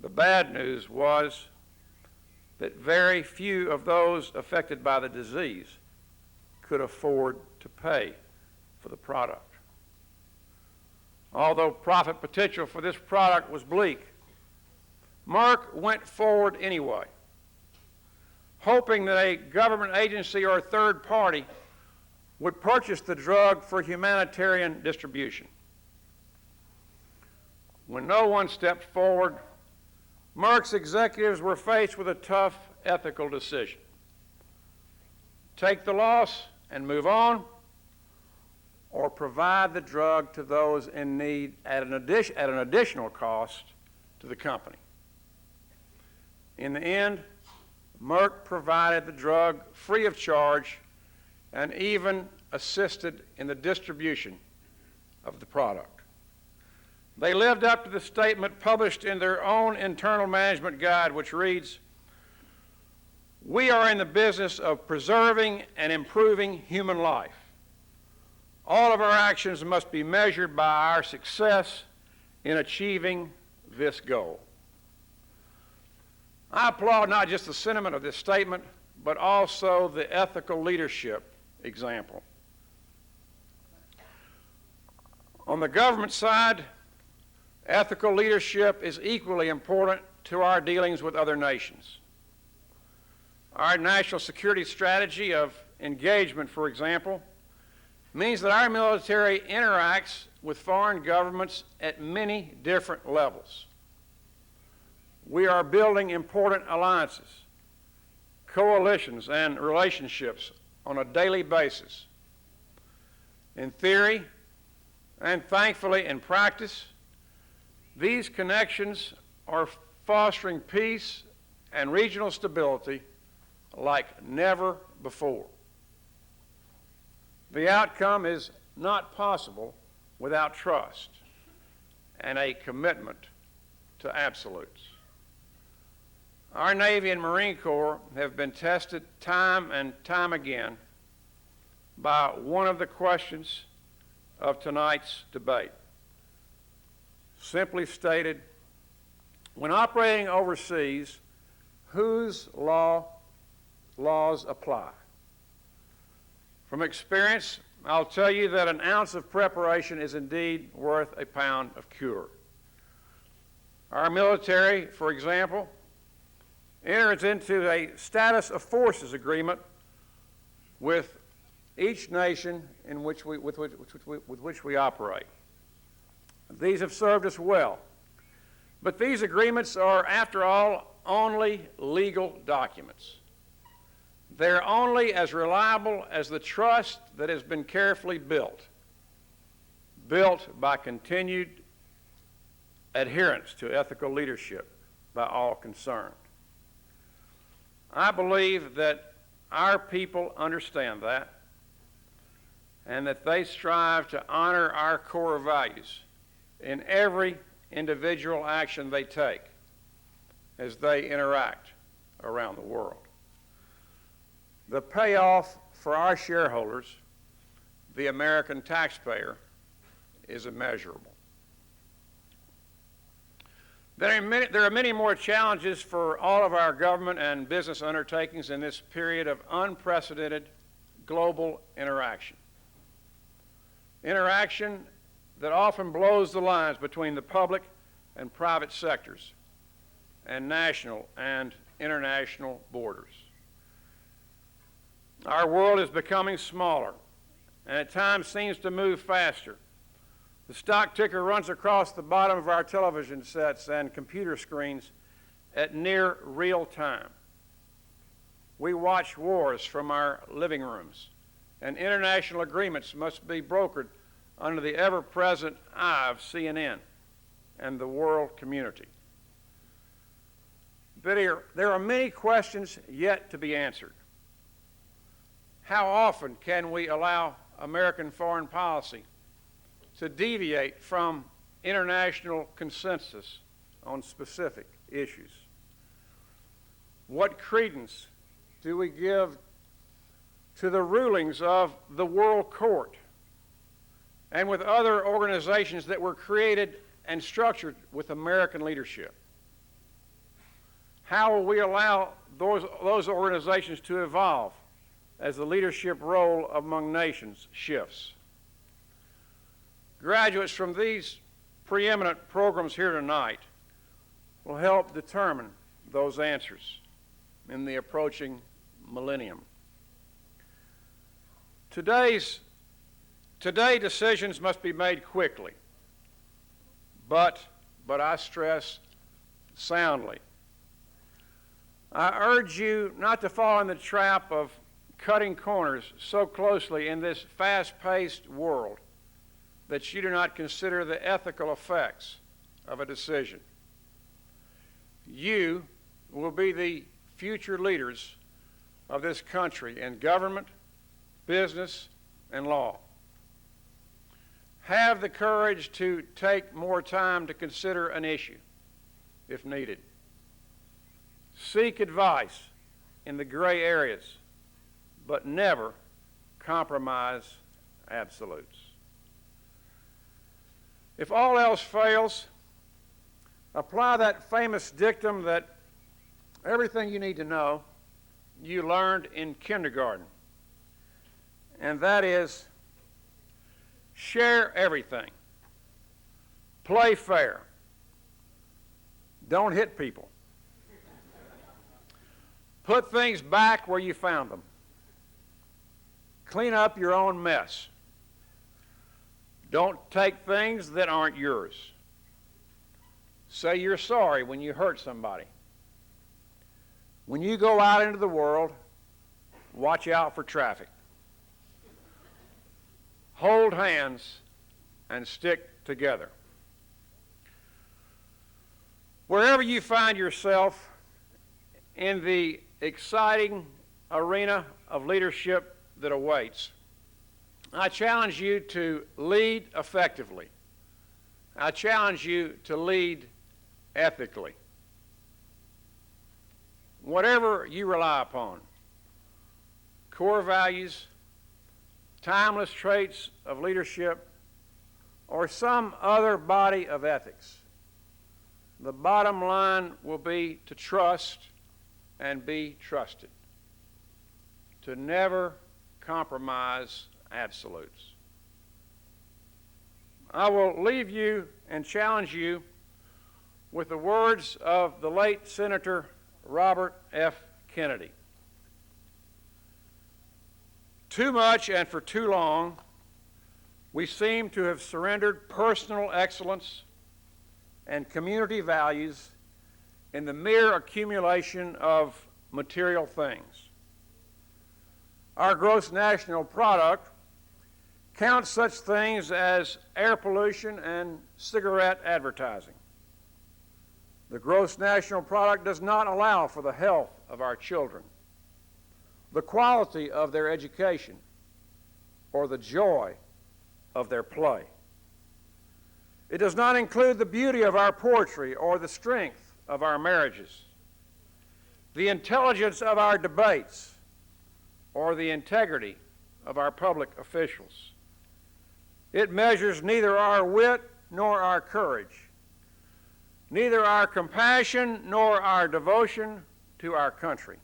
The bad news was that very few of those affected by the disease could afford to pay for the product. Although profit potential for this product was bleak, Merck went forward anyway, hoping that a government agency or a third party would purchase the drug for humanitarian distribution. When no one stepped forward, Merck's executives were faced with a tough ethical decision. Take the loss and move on, or provide the drug to those in need at an additional cost to the company. In the end, Merck provided the drug free of charge and even assisted in the distribution of the product. They lived up to the statement published in their own internal management guide, which reads, "We are in the business of preserving and improving human life. All of our actions must be measured by our success in achieving this goal." I applaud not just the sentiment of this statement, but also the ethical leadership example. On the government side, ethical leadership is equally important to our dealings with other nations. Our national security strategy of engagement, for example, means that our military interacts with foreign governments at many different levels. We are building important alliances, coalitions, and relationships on a daily basis. In theory, and thankfully in practice, these connections are fostering peace and regional stability like never before. The outcome is not possible without trust and a commitment to absolutes. Our Navy and Marine Corps have been tested time and time again by one of the questions of tonight's debate. Simply stated, when operating overseas, whose laws apply? From experience, I'll tell you that an ounce of preparation is indeed worth a pound of cure. Our military, for example, enters into a status of forces agreement with each nation in which with which we operate. These have served us well, but these agreements are, after all, only legal documents. They're only as reliable as the trust that has been carefully built by continued adherence to ethical leadership by all concerned. I believe that our people understand that and that they strive to honor our core values in every individual action they take as they interact around the world. The payoff for our shareholders, the American taxpayer, is immeasurable. There are many more challenges for all of our government and business undertakings in this period of unprecedented global interaction. Interaction that often blows the lines between the public and private sectors and national and international borders. Our world is becoming smaller and at times seems to move faster. The stock ticker runs across the bottom of our television sets and computer screens at near real time. We watch wars from our living rooms, and international agreements must be brokered under the ever-present eye of CNN and the world community. But there are many questions yet to be answered. How often can we allow American foreign policy to deviate from international consensus on specific issues? What credence do we give to the rulings of the World Court and with other organizations that were created and structured with American leadership? How will we allow those organizations to evolve as the leadership role among nations shifts? Graduates from these preeminent programs here tonight will help determine those answers in the approaching millennium. Today, decisions must be made quickly, but I stress soundly. I urge you not to fall in the trap of cutting corners so closely in this fast-paced world that you do not consider the ethical effects of a decision. You will be the future leaders of this country in government, business, and law. Have the courage to take more time to consider an issue, if needed. Seek advice in the gray areas, but never compromise absolutes. If all else fails, apply that famous dictum that everything you need to know you learned in kindergarten, and that is, share everything, play fair, don't hit people, put things back where you found them, clean up your own mess, don't take things that aren't yours, say you're sorry when you hurt somebody. When you go out into the world, watch out for traffic. Hold hands and stick together. Wherever you find yourself in the exciting arena of leadership that awaits, I challenge you to lead effectively. I challenge you to lead ethically. Whatever you rely upon, core values, timeless traits of leadership, or some other body of ethics, the bottom line will be to trust and be trusted, to never compromise absolutes. I will leave you and challenge you with the words of the late Senator Robert F. Kennedy. Too much and for too long, we seem to have surrendered personal excellence and community values in the mere accumulation of material things. Our gross national product counts such things as air pollution and cigarette advertising. The gross national product does not allow for the health of our children, the quality of their education, or the joy of their play. It does not include the beauty of our poetry or the strength of our marriages, the intelligence of our debates, or the integrity of our public officials. It measures neither our wit nor our courage, neither our compassion nor our devotion to our country.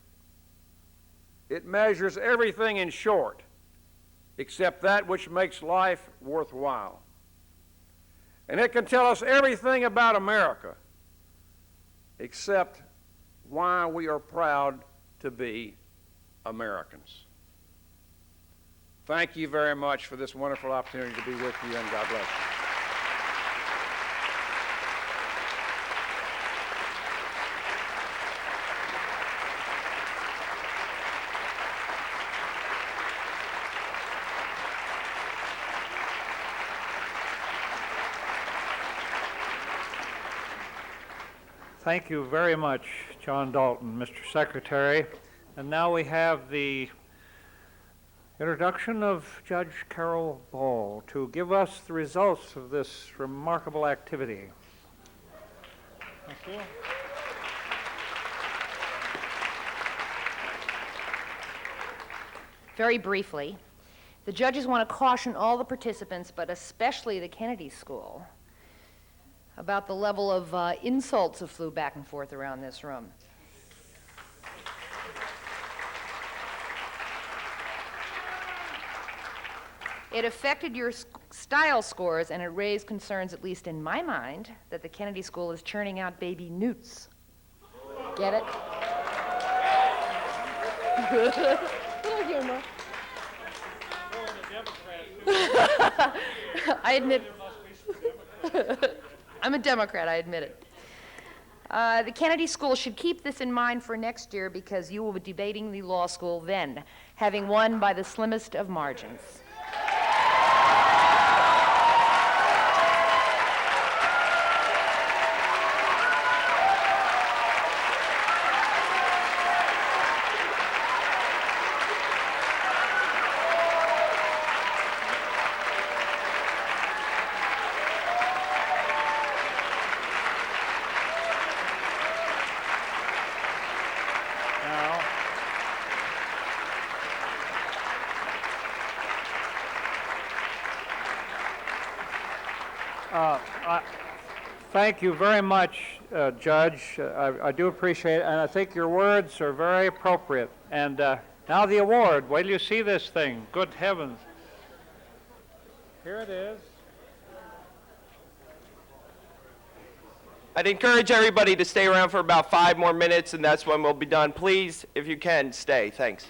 It measures everything, in short, except that which makes life worthwhile. And it can tell us everything about America except why we are proud to be Americans. Thank you very much for this wonderful opportunity to be with you, and God bless you. Thank you very much, John Dalton, Mr. Secretary. And now we have the introduction of Judge Carol Ball to give us the results of this remarkable activity. Thank you. Very briefly, the judges want to caution all the participants, but especially the Kennedy School, about the level of insults that flew back and forth around this room. It affected your style scores, and it raised concerns, at least in my mind, that the Kennedy School is churning out baby newts. Get it? Little humor. I admit, I'm a Democrat, I admit it. The Kennedy School should keep this in mind for next year because you will be debating the law school then, having won by the slimmest of margins. Thank you very much, Judge. I do appreciate it, and I think your words are very appropriate. And now the award. Wait till you see this thing. Good heavens. Here it is. I'd encourage everybody to stay around for about 5 more minutes, and that's when we'll be done. Please, if you can, stay. Thanks.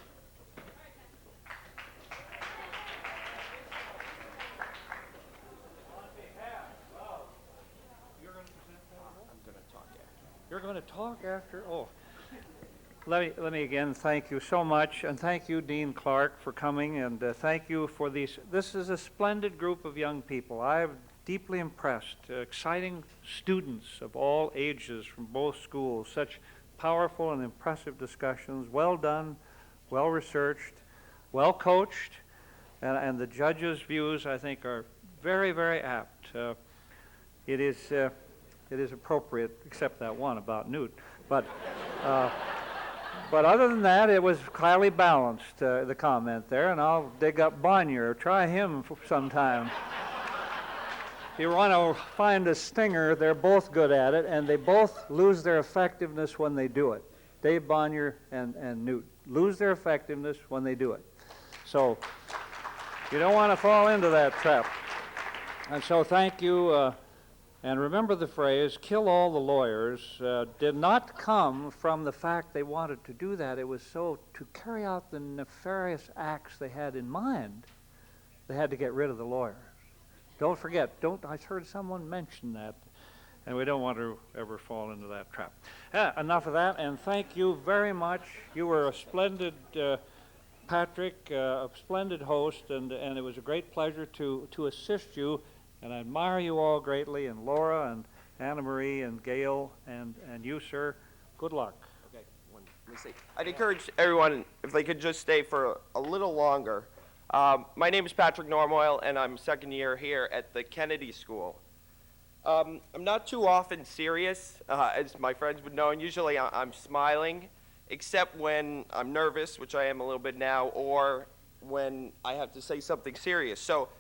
You're going to talk after? Oh. Let me again thank you so much, and thank you, Dean Clark, for coming, and thank you for these. This is a splendid group of young people. I'm deeply impressed. Exciting students of all ages from both schools. Such powerful and impressive discussions. Well done, well researched, well coached, and the judges' views, I think, are very, very apt. It is appropriate, except that one about Newt. But other than that, it was highly balanced, the comment there, and I'll dig up Bonnier. Try him sometime. If you want to find a stinger, they're both good at it, and they both lose their effectiveness when they do it. Dave Bonnier and Newt lose their effectiveness when they do it. So you don't want to fall into that trap. And so thank you. And remember the phrase, kill all the lawyers, did not come from the fact they wanted to do that. It was so to carry out the nefarious acts they had in mind, they had to get rid of the lawyers. Don't forget, I heard someone mention that, and we don't want to ever fall into that trap. Enough of that, and thank you very much. You were a splendid, Patrick, a splendid host, and it was a great pleasure to assist you. And I admire you all greatly, and Laura, and Anna Marie, and Gail, and you, sir. Good luck. Okay, let me see. I'd encourage everyone, if they could just stay for a little longer. My name is Patrick Normoille, and I'm second year here at the Kennedy School. I'm not too often serious, as my friends would know, and usually I'm smiling, except when I'm nervous, which I am a little bit now, or when I have to say something serious. So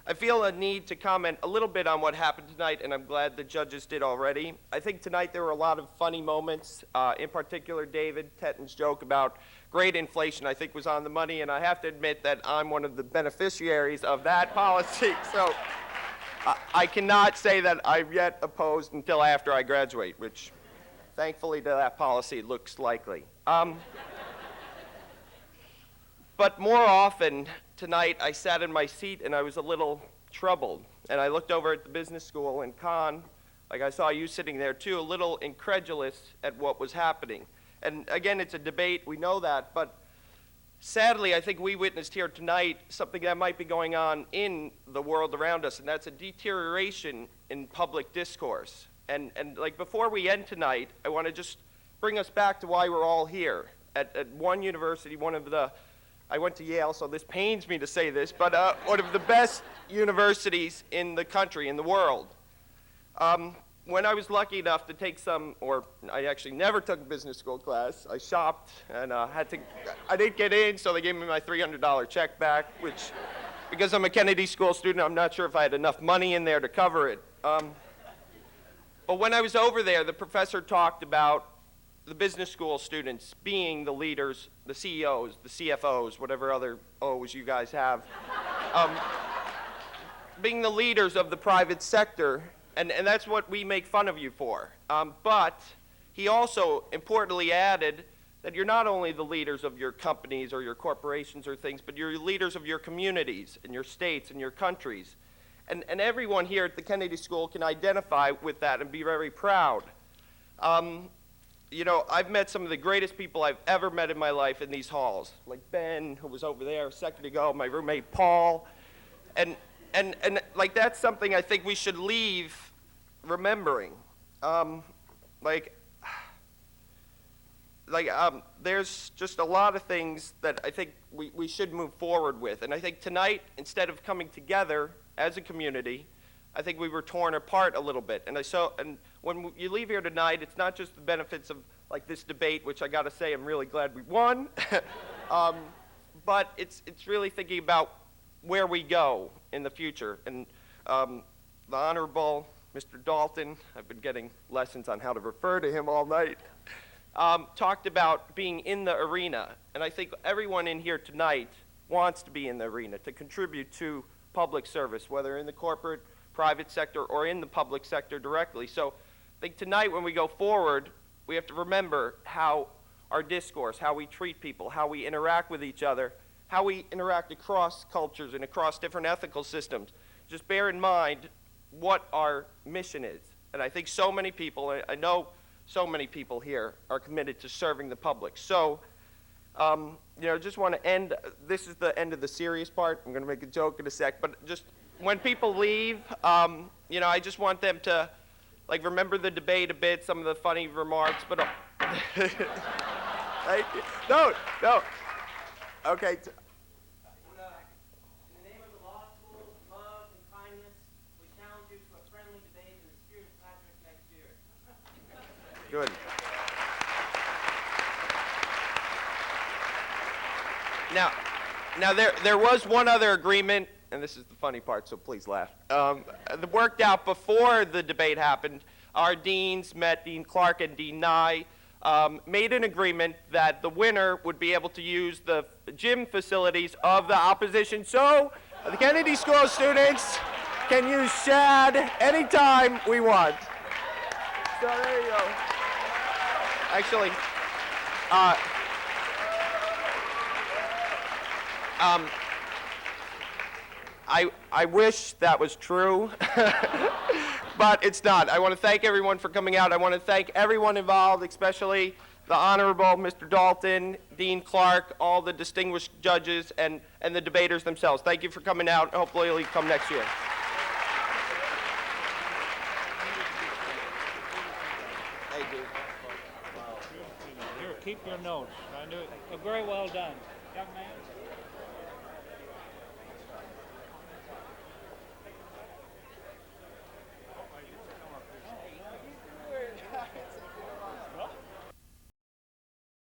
I feel a need to comment a little bit on what happened tonight, and I'm glad the judges did already. I think tonight there were a lot of funny moments. In particular, David Tetton's joke about great inflation, I think, was on the money, and I have to admit that I'm one of the beneficiaries of that policy. So I cannot say that I've yet opposed until after I graduate, which, thankfully, to that policy looks likely. But more often tonight, I sat in my seat and I was a little troubled. And I looked over at the business school, and Con, like I saw you sitting there too, a little incredulous at what was happening. And again, it's a debate, we know that, but sadly, I think we witnessed here tonight something that might be going on in the world around us, and that's a deterioration in public discourse. And like before we end tonight, I want to just bring us back to why we're all here. At one university, I went to Yale, so this pains me to say this, but one of the best universities in the country, in the world. When I was lucky enough to take I actually never took a business school class. I shopped and I didn't get in, so they gave me my $300 check back, which, because I'm a Kennedy School student, I'm not sure if I had enough money in there to cover it. But when I was over there, the professor talked about the business school students being the leaders, the CEOs, the CFOs, whatever other O's you guys have, being the leaders of the private sector, and that's what we make fun of you for. But he also importantly added that you're not only the leaders of your companies or your corporations or things, but you're leaders of your communities and your states and your countries. And everyone here at the Kennedy School can identify with that and be very proud. You know, I've met some of the greatest people I've ever met in my life in these halls, like Ben, who was over there a second ago, my roommate Paul, and like that's something I think we should leave remembering. There's just a lot of things that I think we should move forward with, and I think tonight, instead of coming together as a community, I think we were torn apart a little bit. And when you leave here tonight, it's not just the benefits of like this debate, which I got to say I'm really glad we won, but it's really thinking about where we go in the future. And the Honorable Mr. Dalton, I've been getting lessons on how to refer to him all night, talked about being in the arena. And I think everyone in here tonight wants to be in the arena, to contribute to public service, whether in the corporate, private sector, or in the public sector directly. So I think tonight when we go forward, we have to remember how our discourse, how we treat people, how we interact with each other, how we interact across cultures and across different ethical systems. Just bear in mind what our mission is. And I think so many people, I know so many people here are committed to serving the public. So, you know, just want to end, this is the end of the serious part. I'm going to make a joke in a sec, but just when people leave, you know, I just want them to, like, remember the debate a bit, some of the funny remarks, but, no, okay. Good. Now there was one other agreement, and this is the funny part, so please laugh. That worked out before the debate happened. Our deans met, Dean Clark and Dean Nye, made an agreement that the winner would be able to use the gym facilities of the opposition. So the Kennedy School students can use SHAD anytime we want. So there you go. Actually, I wish that was true, but it's not. I want to thank everyone for coming out. I want to thank everyone involved, especially the Honorable Mr. Dalton, Dean Clark, all the distinguished judges, and the debaters themselves. Thank you for coming out. Hopefully you'll come next year. Here, keep your notes. I knew it. Very well done, young man.